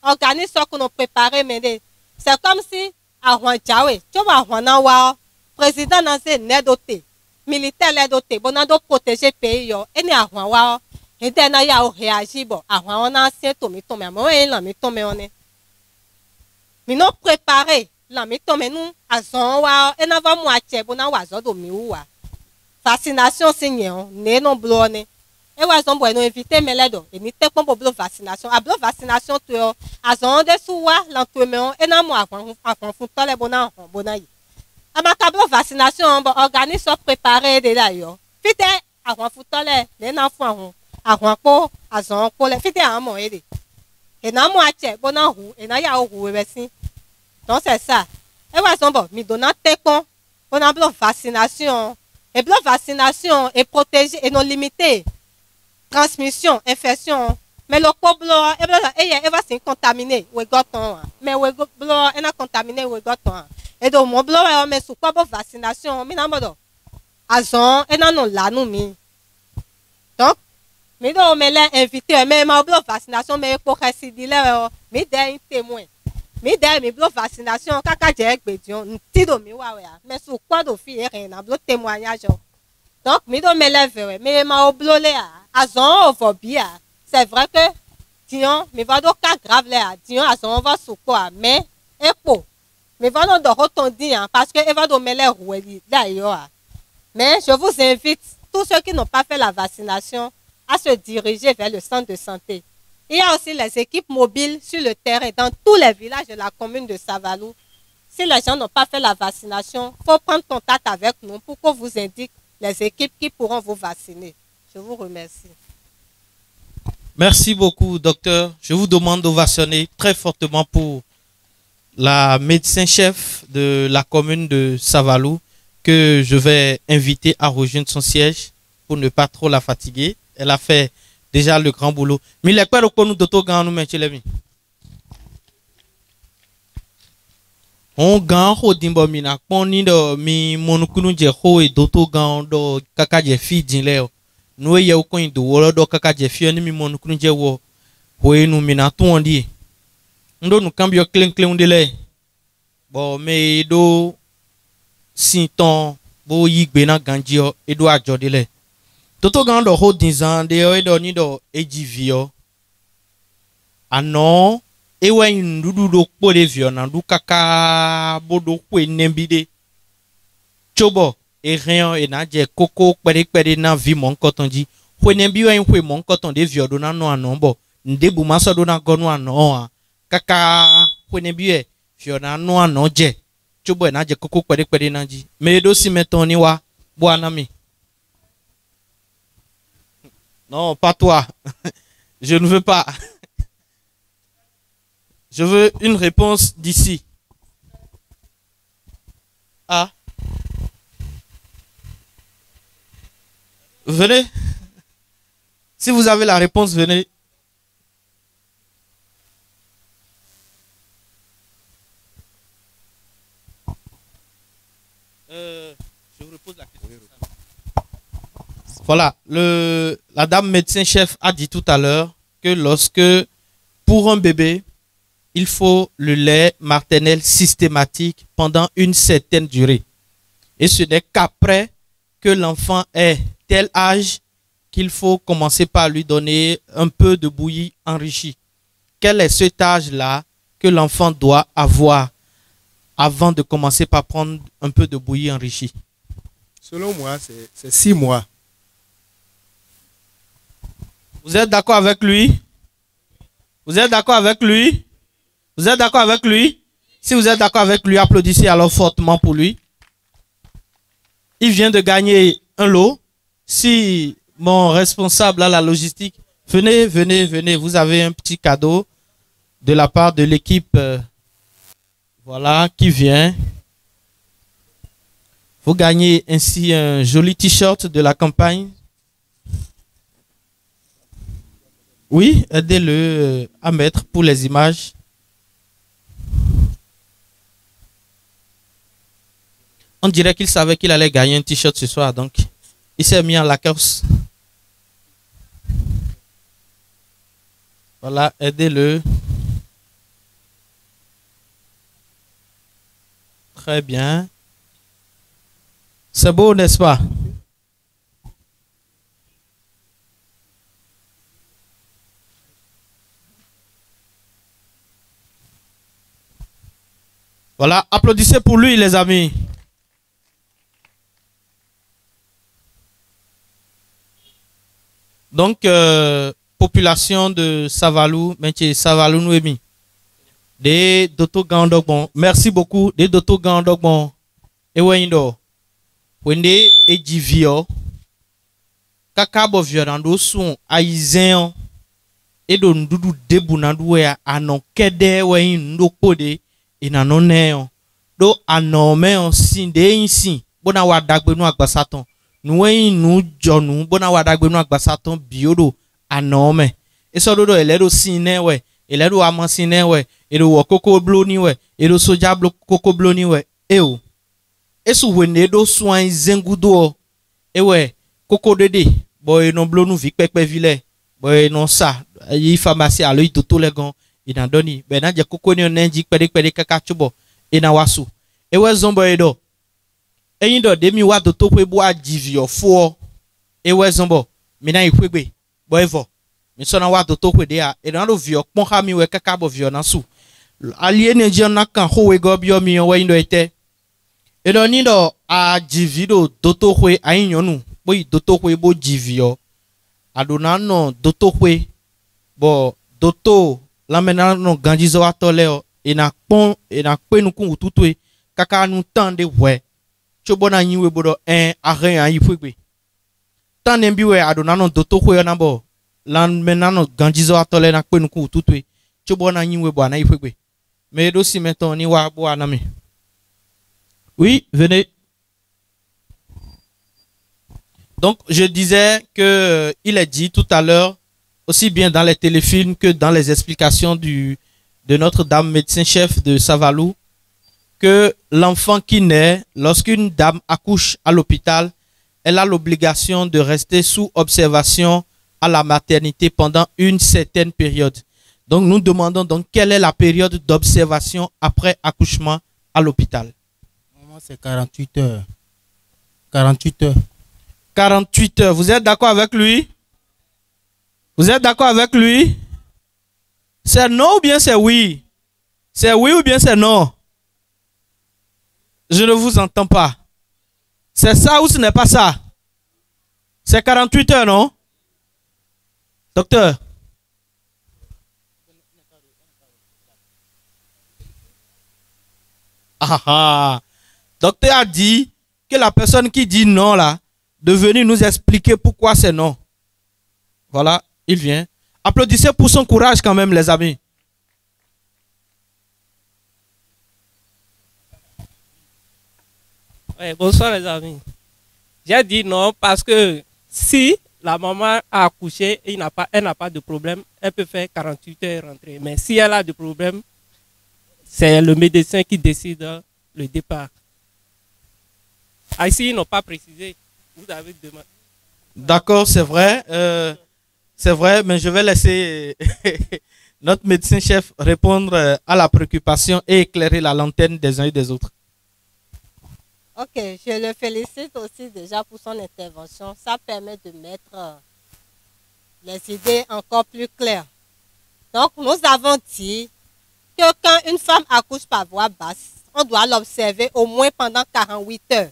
organisme qu'on a préparé mais c'est comme si à Rwandjawe tu vois Rwanda wa président na se ne doté militaire le doté bon na do protéger pays yo et ne à Rwanda et na ya o réagir bon à Rwanda na se to mi mo e la mi to me on est mi no préparé la mi to me nous à zon wa et na va moitié bon na wa zo do mi wa vaccination signon ne non blone e wa zon bo no inviter meledo e ni te pon blo vaccination a blo vaccination to a zon de suwa l'entrement e na mo afan fun tole bona yi ama ka blo vaccination bo organisme préparé de la yo fite afan fun tole le na fun ahun ahun po a zon po le fite a mo ede e na mo ache bona hu e na ya hu we sin donc c'est ça e wa zon bo mi dona te pon bona blo vaccination et blo vaccination est protégé et non limité transmission infection mais le coblo e va se contaminer we goton mais we blo e na contaminé we goton et do mo blo e mais sous quoi vaccination mi na modo azon e na no la nu mi donc mi do me le invité mais ma blo vaccination mais pour récidive mi de un témoin mi de mi blo vaccination kaka je gbedion ti do mi wa we mais sous quoi do fi e na blo témoignage donc mi do me lève mais ma oblole azon phobia c'est vrai que dion mi va do cas grave là dion azon va sous quoi mais epo mi va non do rotondi parce que e va do me le roueli d'ailleurs mais je vous invite tous ceux qui n'ont pas fait la vaccination à se diriger vers le centre de santé. Il y a aussi les équipes mobiles sur le terrain dans tous les villages de la commune de Savalou. Si les gens n'ont pas fait la vaccination, il faut prendre contact avec nous pour qu'on vous indique les équipes qui pourront vous vacciner. Je vous remercie. Merci beaucoup, docteur. Je vous demande d'ovationner très fortement pour la médecin-chef de la commune de Savalou que je vais inviter à rejoindre son siège pour ne pas trop la fatiguer. Elle a fait déjà le grand boulot. Mais les pères nous d'auto gang nous mettre les on gang ho dimbo mina poni do mi monukunu je ho e d'auto gang do kaka je fi dinle no ye ko ndo wolo do kaka je fi ni mi monukunu je wo ho e nu mina to ondi ndo nu kambio clean ndele bo me do sinton bo yigbe na ganjio e do ajodele toto gang do ho dinzan de o e do ni do ejivio ano ewe ndudu do kpole vio na du kaka bodo kwe nembide chobo e rien e na je koko pere na vi mon kotonji kwe nembi we kwe mon koton de vio do na no anombo ndebu maso do na gonu ano kaka kwe nembi we vio na no ano je chobo e na je koko pere na ji me do si meton ni wa bwana mi non pas toi je ne veux pas. Je veux une réponse d'ici. Ah. Venez. Si vous avez la réponse, venez. Je vous repose la question. Voilà, la dame médecin-chef a dit tout à l'heure que lorsque, pour un bébé, il faut le lait maternel systématique pendant une certaine durée. Et ce n'est qu'après que l'enfant ait tel âge qu'il faut commencer par lui donner un peu de bouillie enrichie. Quel est cet âge-là que l'enfant doit avoir avant de commencer par prendre un peu de bouillie enrichie? Selon moi, c'est 6 mois. Vous êtes d'accord avec lui? Vous êtes d'accord avec lui? Vous êtes d'accord avec lui? Si vous êtes d'accord avec lui, applaudissez alors fortement pour lui. Il vient de gagner un lot. Si mon responsable à la logistique, venez, venez, venez. Vous avez un petit cadeau de la part de l'équipe voilà, qui vient. Vous gagnez ainsi un joli t-shirt de la campagne. Oui, aidez-le à mettre pour les images. On dirait qu'il savait qu'il allait gagner un t-shirt ce soir, donc il s'est mis en Lacoste. Voilà, aidez-le. Très bien. C'est beau, n'est-ce pas? Voilà, applaudissez pour lui, les amis. Donc, population de Savalou, métier Savalou Nouemi. Des Doto Gandogbon. Merci beaucoup. Des Doto Gandogbon. Et Wendo. Wende et Divio. Kakabo violando son aizen. Et don dudu debunandou ya anon kede we ndo kode. Inanoneo do anomeo sin de insin bona wadagbe nu agbasaton nuwe nu jonu bona wadagbe nu agbasaton biodo anome eso dodo eledo sine we eledo amasine we edo wo koko bloni we edo soja blo koko bloni we eo esu wene do soin zengudo ewe koko dede boy no blonu vi pepe vile boy non sa yi pharmacie alo itoto legon ina doni bena je koko ni onenji pede kaka chubo ina wasu ewe zombo edo eyin do demi wa do to pe bo ajivio fo ewe zombo mina ikwegbe bo evo mi so na wa do to pe de a ina do vio pon ha mi we kaka bo vio na su ali energy na kan ho we go bio mi we indo ete edo ni do ajivido do to pe ayinyonu bo do to pe bo jivio adona no do to pe bo do to la mena no ganjizo atoleo ina pon ina penu kun ututwe kaka nu tande we chobona nyiwe bodo ahen ayi fugbe tande mbiwe adona no doto ko na bo la mena no ganjizo atole na penu kun ututwe chobona nyiwe bo na ifugbe mais dosi meton ni wa bo anami. Oui, venez. Donc je disais que il est dit tout à l'heure aussi bien dans les téléfilms que dans les explications de notre dame médecin-chef de Savalou, que l'enfant qui naît, lorsqu'une dame accouche à l'hôpital, elle a l'obligation de rester sous observation à la maternité pendant une certaine période. Donc nous demandons donc quelle est la période d'observation après accouchement à l'hôpital. C'est 48 heures. 48 heures. 48 heures. Vous êtes d'accord avec lui? Vous êtes d'accord avec lui? C'est non ou bien c'est oui? C'est oui ou bien c'est non? Je ne vous entends pas. C'est ça ou ce n'est pas ça? C'est 48 heures, non? Docteur? Ah ah. Docteur a dit que la personne qui dit non là, de venir nous expliquer pourquoi c'est non. Voilà. Il vient. Applaudissez pour son courage quand même, les amis. Ouais, bonsoir les amis. J'ai dit non parce que Si la maman a accouché et elle n'a pas de problème, elle peut faire 48 heures et rentrer. Mais si elle a des problèmes, c'est le médecin qui décide le départ. Ici, ils n'ont pas précisé. Vous avez demandé. D'accord, c'est vrai. C'est vrai, mais je vais laisser notre médecin-chef répondre à la préoccupation et éclairer la lanterne des uns et des autres. Ok, je le félicite aussi déjà pour son intervention. Ça permet de mettre les idées encore plus claires. Donc, nous avons dit que quand une femme accouche par voie basse, on doit l'observer au moins pendant 48 heures.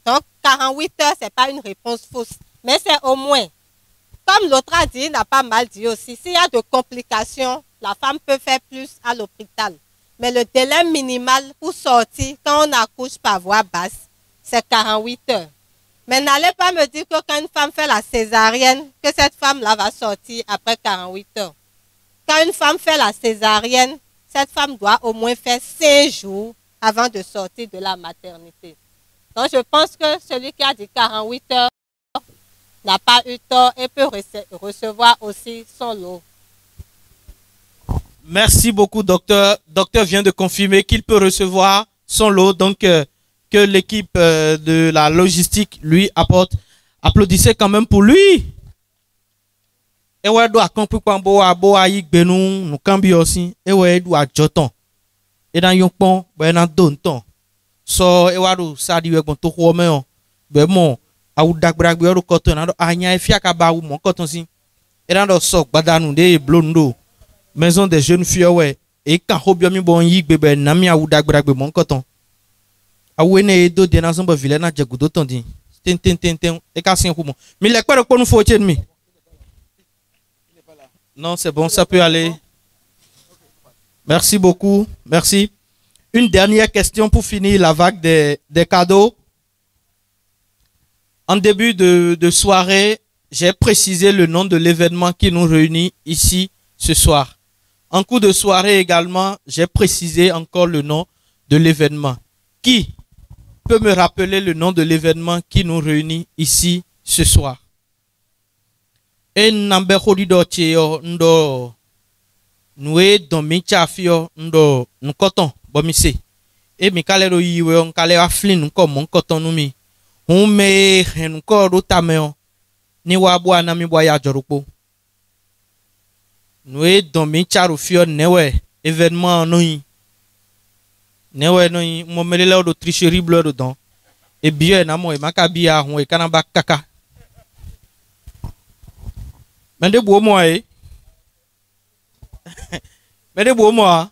Donc, 48 heures, ce n'est pas une réponse fausse, mais c'est au moins. Comme l'autre a dit, il n'a pas mal dit aussi, s'il y a de complications, la femme peut faire plus à l'hôpital. Mais le délai minimal pour sortir quand on accouche par voie basse, c'est 48 heures. Mais n'allez pas me dire que quand une femme fait la césarienne, que cette femme-là va sortir après 48 heures. Quand une femme fait la césarienne, cette femme doit au moins faire 5 jours avant de sortir de la maternité. Donc je pense que celui qui a dit 48 heures n'a pas eu tort et peut recevoir aussi son lot. Merci beaucoup, docteur. Docteur vient de confirmer qu'il peut recevoir son lot, donc que l'équipe de la logistique lui apporte. Applaudissez quand même pour lui. Et ouais, doit accomplir kwambo abo ayi gbenu nous cambi aussi. Et ouais, doit joton. Et dans yon pon, ben dans don ton. So e wa do sa di we gbon to ho me on. Be mo awu dagbra gbe ro koton na do anya e fia ka ba wu mo koton si. Et dans do sok badanu de blondo. Maison des jeunes filles ouais. Et quand hobio mi bon yi gbe be na mi awu dagbra gbe mo koton. Awu ne do de na zomba vile na jegudo ton di. Ten e ka sin humo. Mi le kwere ko nu fo chen mi. Non, c'est bon, ça peut aller. Merci beaucoup. Merci. Une dernière question pour finir la vague des cadeaux. En début de soirée, j'ai précisé le nom de l'événement qui nous réunit ici ce soir. En cours de soirée également, j'ai précisé encore le nom de l'événement. Qui peut me rappeler le nom de l'événement qui nous réunit ici ce soir? En nambe holido cheo ndo nwe domicha fio ndo nkoton bomise e mi kalero yiwe on kale aflin nko mon koton numi hume henko rotameo ni wa bua na mi bua ya jorupo nwe domicha rufio newe événement noyi newe noyi mo melele do tricherie bleu dedans et bien na mo e makabia hu e kanaba kaka. Mende buo moi eh. Mende buo moi.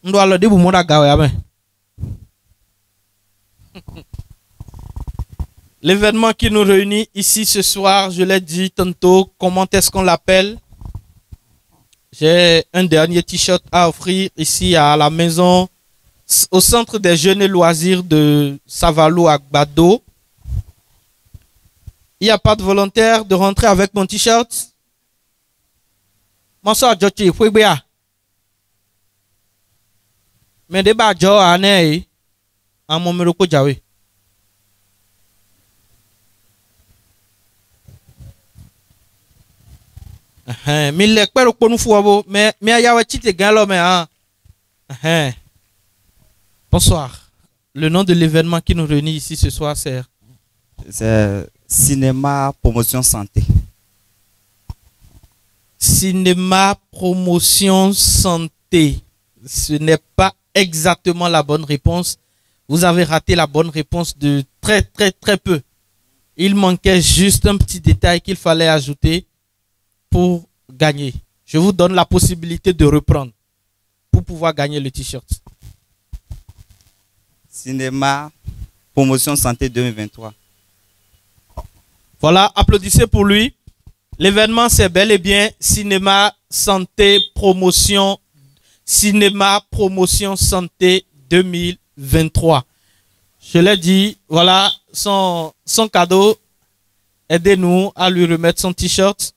Ndo alo de bu mo da gawe amen. L'événement qui nous réunit ici ce soir, je l'ai dit tantôt, comment est-ce qu'on l'appelle? J'ai un dernier t-shirt à offrir ici à la maison, au centre des jeunes et loisirs de Savalo Agbado. Il n'y a pas de volontaire de rentrer avec mon t-shirt. Bonsoir, Jochi, Fouibia. Mais débat, Jo, Ane, en mon méroko Jawe. Mais les pères pour nous fouabo, mais il y a un petit galo, mais hein. Bonsoir. Le nom de l'événement qui nous réunit ici ce soir, c'est Cinéma Promotion Santé. Cinéma Promotion Santé. Ce n'est pas exactement la bonne réponse. Vous avez raté la bonne réponse de très peu. Il manquait juste un petit détail qu'il fallait ajouter pour gagner. Je vous donne la possibilité de reprendre pour pouvoir gagner le t-shirt. Cinéma Promotion Santé 2023. Voilà, applaudissez pour lui. L'événement, c'est bel et bien Cinéma Promotion Santé 2023. Je l'ai dit, voilà son cadeau. Aidez-nous à lui remettre son t-shirt.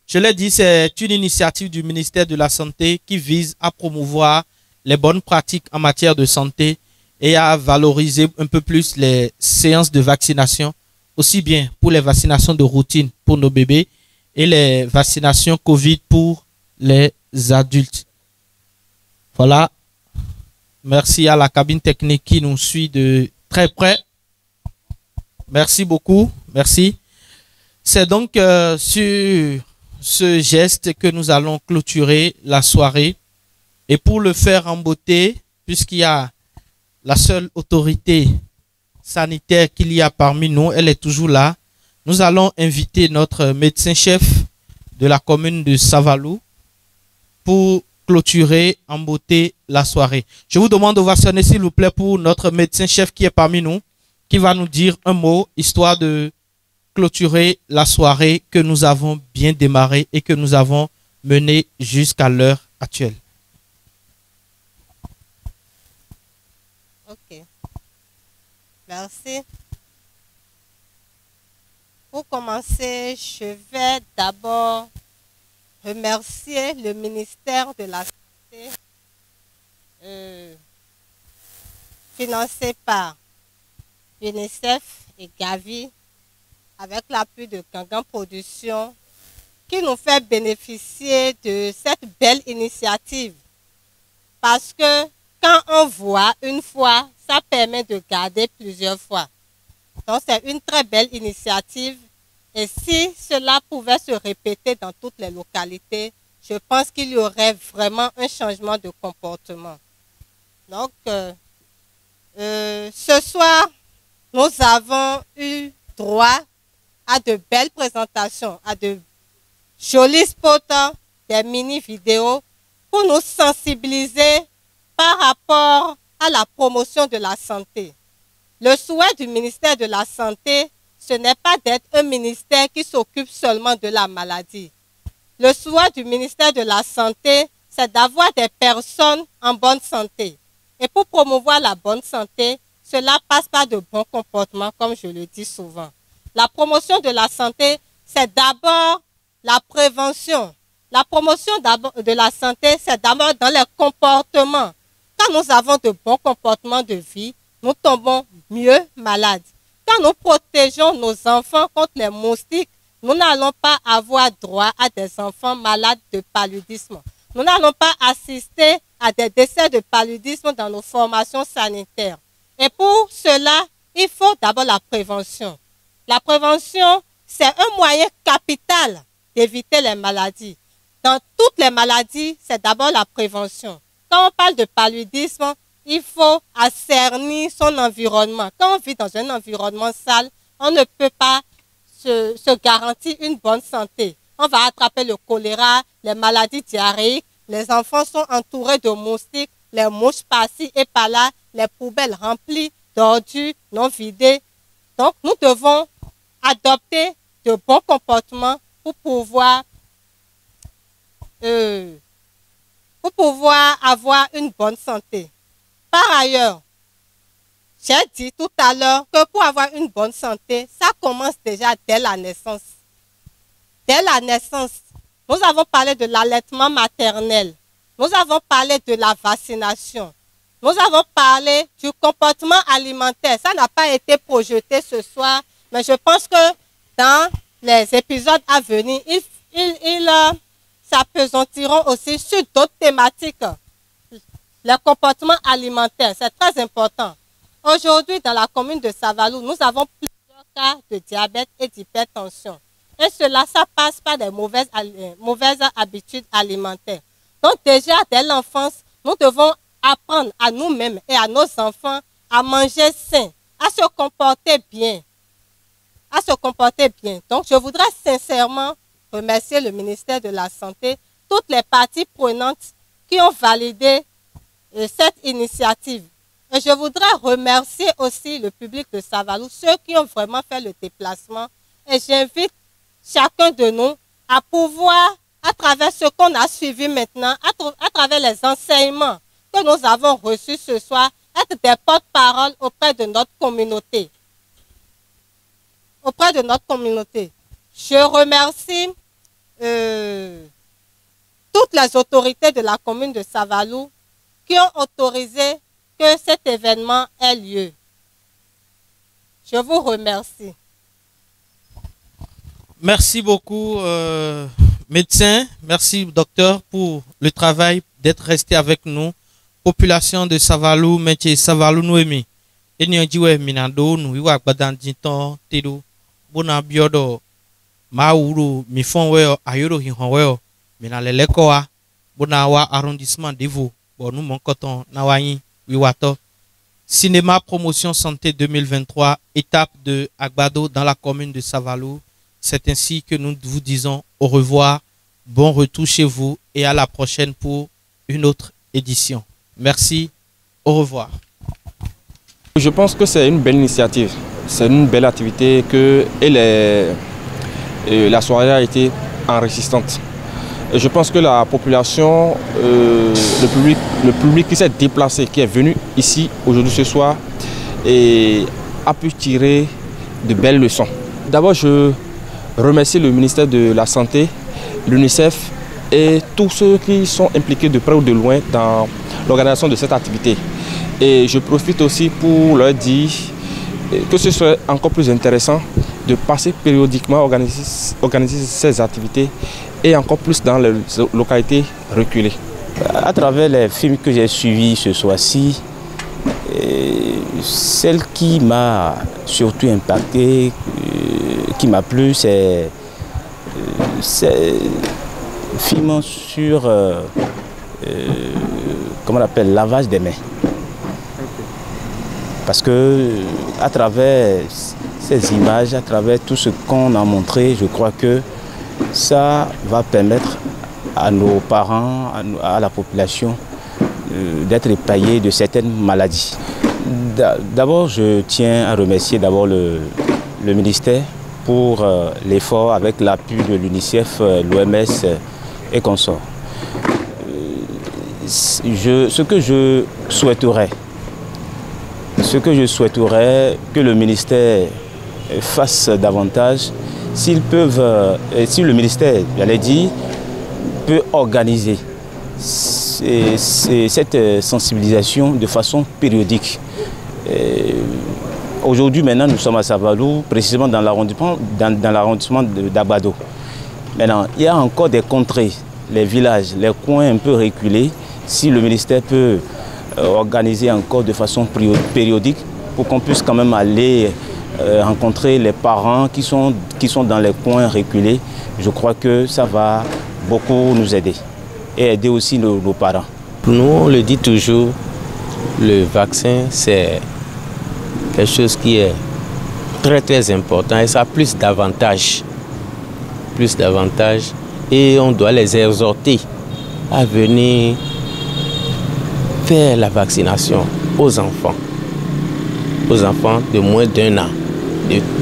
Je l'ai dit, c'est une initiative du ministère de la Santé qui vise à promouvoir les bonnes pratiques en matière de santé et à valoriser un peu plus les séances de vaccination, aussi bien pour les vaccinations de routine pour nos bébés et les vaccinations Covid pour les adultes. Voilà. Merci à la cabine technique qui nous suit de très près. Merci beaucoup. Merci. C'est donc sur ce geste que nous allons clôturer la soirée. Et pour le faire en beauté, puisqu'il y a la seule autorité sanitaire qu'il y a parmi nous, elle est toujours là, nous allons inviter notre médecin-chef de la commune de Savalou pour clôturer en beauté la soirée. Je vous demande d'ovationner s'il vous plaît pour notre médecin-chef qui est parmi nous, qui va nous dire un mot, histoire de clôturer la soirée que nous avons bien démarrée et que nous avons menée jusqu'à l'heure actuelle. Ok. Merci. Pour commencer, je vais d'abord remercier le ministère de la Santé, financé par UNICEF et Gavi, avec l'appui de Gangan Production, qui nous fait bénéficier de cette belle initiative. Parce que quand on voit une fois, ça permet de garder plusieurs fois. Donc c'est une très belle initiative. Et si cela pouvait se répéter dans toutes les localités, je pense qu'il y aurait vraiment un changement de comportement. Donc, ce soir, nous avons eu droit à de belles présentations, à de jolis spots, des mini-vidéos pour nous sensibiliser par rapport à la promotion de la santé. Le souhait du ministère de la Santé, ce n'est pas d'être un ministère qui s'occupe seulement de la maladie. Le souhait du ministère de la Santé, c'est d'avoir des personnes en bonne santé. Et pour promouvoir la bonne santé, cela passe par de bons comportements, comme je le dis souvent. La promotion de la santé, c'est d'abord la prévention. La promotion de la santé, c'est d'abord dans les comportements. Quand nous avons de bons comportements de vie, nous tombons mieux malades. Quand nous protégeons nos enfants contre les moustiques, nous n'allons pas avoir droit à des enfants malades de paludisme. Nous n'allons pas assister à des décès de paludisme dans nos formations sanitaires. Et pour cela, il faut d'abord la prévention. La prévention, c'est un moyen capital d'éviter les maladies. Dans toutes les maladies, c'est d'abord la prévention. Quand on parle de paludisme, il faut assainir son environnement. Quand on vit dans un environnement sale, on ne peut pas se garantir une bonne santé. On va attraper le choléra, les maladies diarrhéiques, les enfants sont entourés de moustiques, les mouches par-ci et par-là, les poubelles remplies d'ordures non vidées. Donc, nous devons adopter de bons comportements pour pouvoir avoir une bonne santé. Par ailleurs, j'ai dit tout à l'heure que pour avoir une bonne santé, ça commence déjà dès la naissance. Dès la naissance, nous avons parlé de l'allaitement maternel. Nous avons parlé de la vaccination. Nous avons parlé du comportement alimentaire. Ça n'a pas été projeté ce soir, mais je pense que dans les épisodes à venir, ils s'appesantiront aussi sur d'autres thématiques. Le comportement alimentaire, c'est très important. Aujourd'hui, dans la commune de Savalou, nous avons plusieurs cas de diabète et d'hypertension. Et cela, ça passe par des mauvaises habitudes alimentaires. Donc déjà, dès l'enfance, nous devons apprendre à nous-mêmes et à nos enfants à manger sain, à se comporter bien. À se comporter bien. Donc, je voudrais sincèrement remercier le ministère de la Santé, toutes les parties prenantes qui ont validé cette initiative. Et je voudrais remercier aussi le public de Savalou, ceux qui ont vraiment fait le déplacement. Et j'invite chacun de nous à pouvoir, à travers ce qu'on a suivi maintenant, à travers les enseignements que nous avons reçus ce soir, être des porte-parole auprès de notre communauté. Auprès de notre communauté. Je remercie toutes les autorités de la commune de Savalou qui ont autorisé que cet événement ait lieu. Je vous remercie. Merci beaucoup, médecin. Merci, docteur, pour le travail d'être resté avec nous. Population de Savalou, métier Savalou Noémi. Et nous avons minando, nous avons badanjito, tedo, bona biodo, maouro, mifonweo, ayoro hinweo, minalelekoa, bona wa arrondissement de vous, bon nous mon coton, nawayi, wiwato. Cinéma Promotion Santé 2023, étape de Agbado dans la commune de Savalou. C'est ainsi que nous vous disons au revoir, bon retour chez vous et à la prochaine pour une autre édition. Merci, au revoir. Je pense que c'est une belle initiative, c'est une belle activité et la soirée a été enrichissante. Et je pense que la population, le public qui s'est déplacé, qui est venu ici aujourd'hui ce soir, a pu tirer de belles leçons. D'abord, je remercie le ministère de la Santé, l'UNICEF et tous ceux qui sont impliqués de près ou de loin dans l'organisation de cette activité. Et je profite aussi pour leur dire que ce serait encore plus intéressant de passer périodiquement à organiser ces activités et encore plus dans les localités reculées. À travers les films que j'ai suivis ce soir-ci, celle qui m'a surtout impacté, qui m'a plu, c'est le film sur comment on appelle, lavage des mains. Parce que à travers ces images, à travers tout ce qu'on a montré, je crois que ça va permettre à nos parents, à la population d'être épargnés de certaines maladies. D'abord, je tiens à remercier d'abord le ministère pour l'effort avec l'appui de l'UNICEF, l'OMS et consorts. Ce que je souhaiterais que le ministère fasse davantage, si le ministère, j'allais dire, peut organiser cette sensibilisation de façon périodique. Aujourd'hui, maintenant, nous sommes à Savalou, précisément dans l'arrondissement d'Agbado. Maintenant, il y a encore des contrées, les villages, les coins un peu reculés. Si le ministère peut organiser encore de façon périodique pour qu'on puisse quand même aller rencontrer les parents qui sont dans les coins reculés, je crois que ça va beaucoup nous aider et aider aussi nos parents. Nous, on le dit toujours, le vaccin, c'est quelque chose qui est très très important et ça a plus d'avantages. Et on doit les exhorter à venir faire la vaccination aux enfants de moins d'1 an,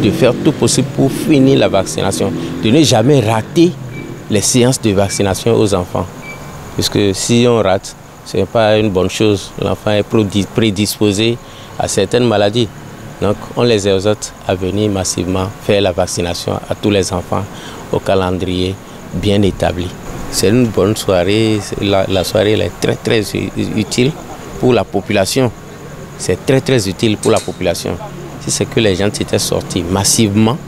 de faire tout possible pour finir la vaccination, de ne jamais rater les séances de vaccination aux enfants. Puisque si on rate, ce n'est pas une bonne chose. L'enfant est prédisposé à certaines maladies. Donc on les exhorte à venir massivement faire la vaccination à tous les enfants au calendrier bien établi. C'est une bonne soirée, la soirée elle est très très utile pour la population. C'est très très utile pour la population. Si c'est que les gens étaient sortis massivement,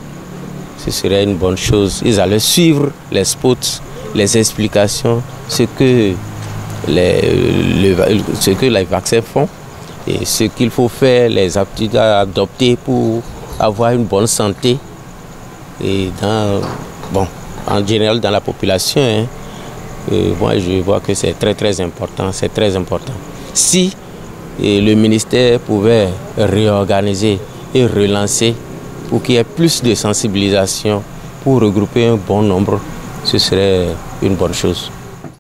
ce serait une bonne chose. Ils allaient suivre les spots, les explications, ce que les vaccins font et ce qu'il faut faire, les aptitudes à adopter pour avoir une bonne santé. Et en général dans la population, moi je vois que c'est très très important, c'est très important. Si le ministère pouvait réorganiser et relancer pour qu'il y ait plus de sensibilisation, pour regrouper un bon nombre, ce serait une bonne chose.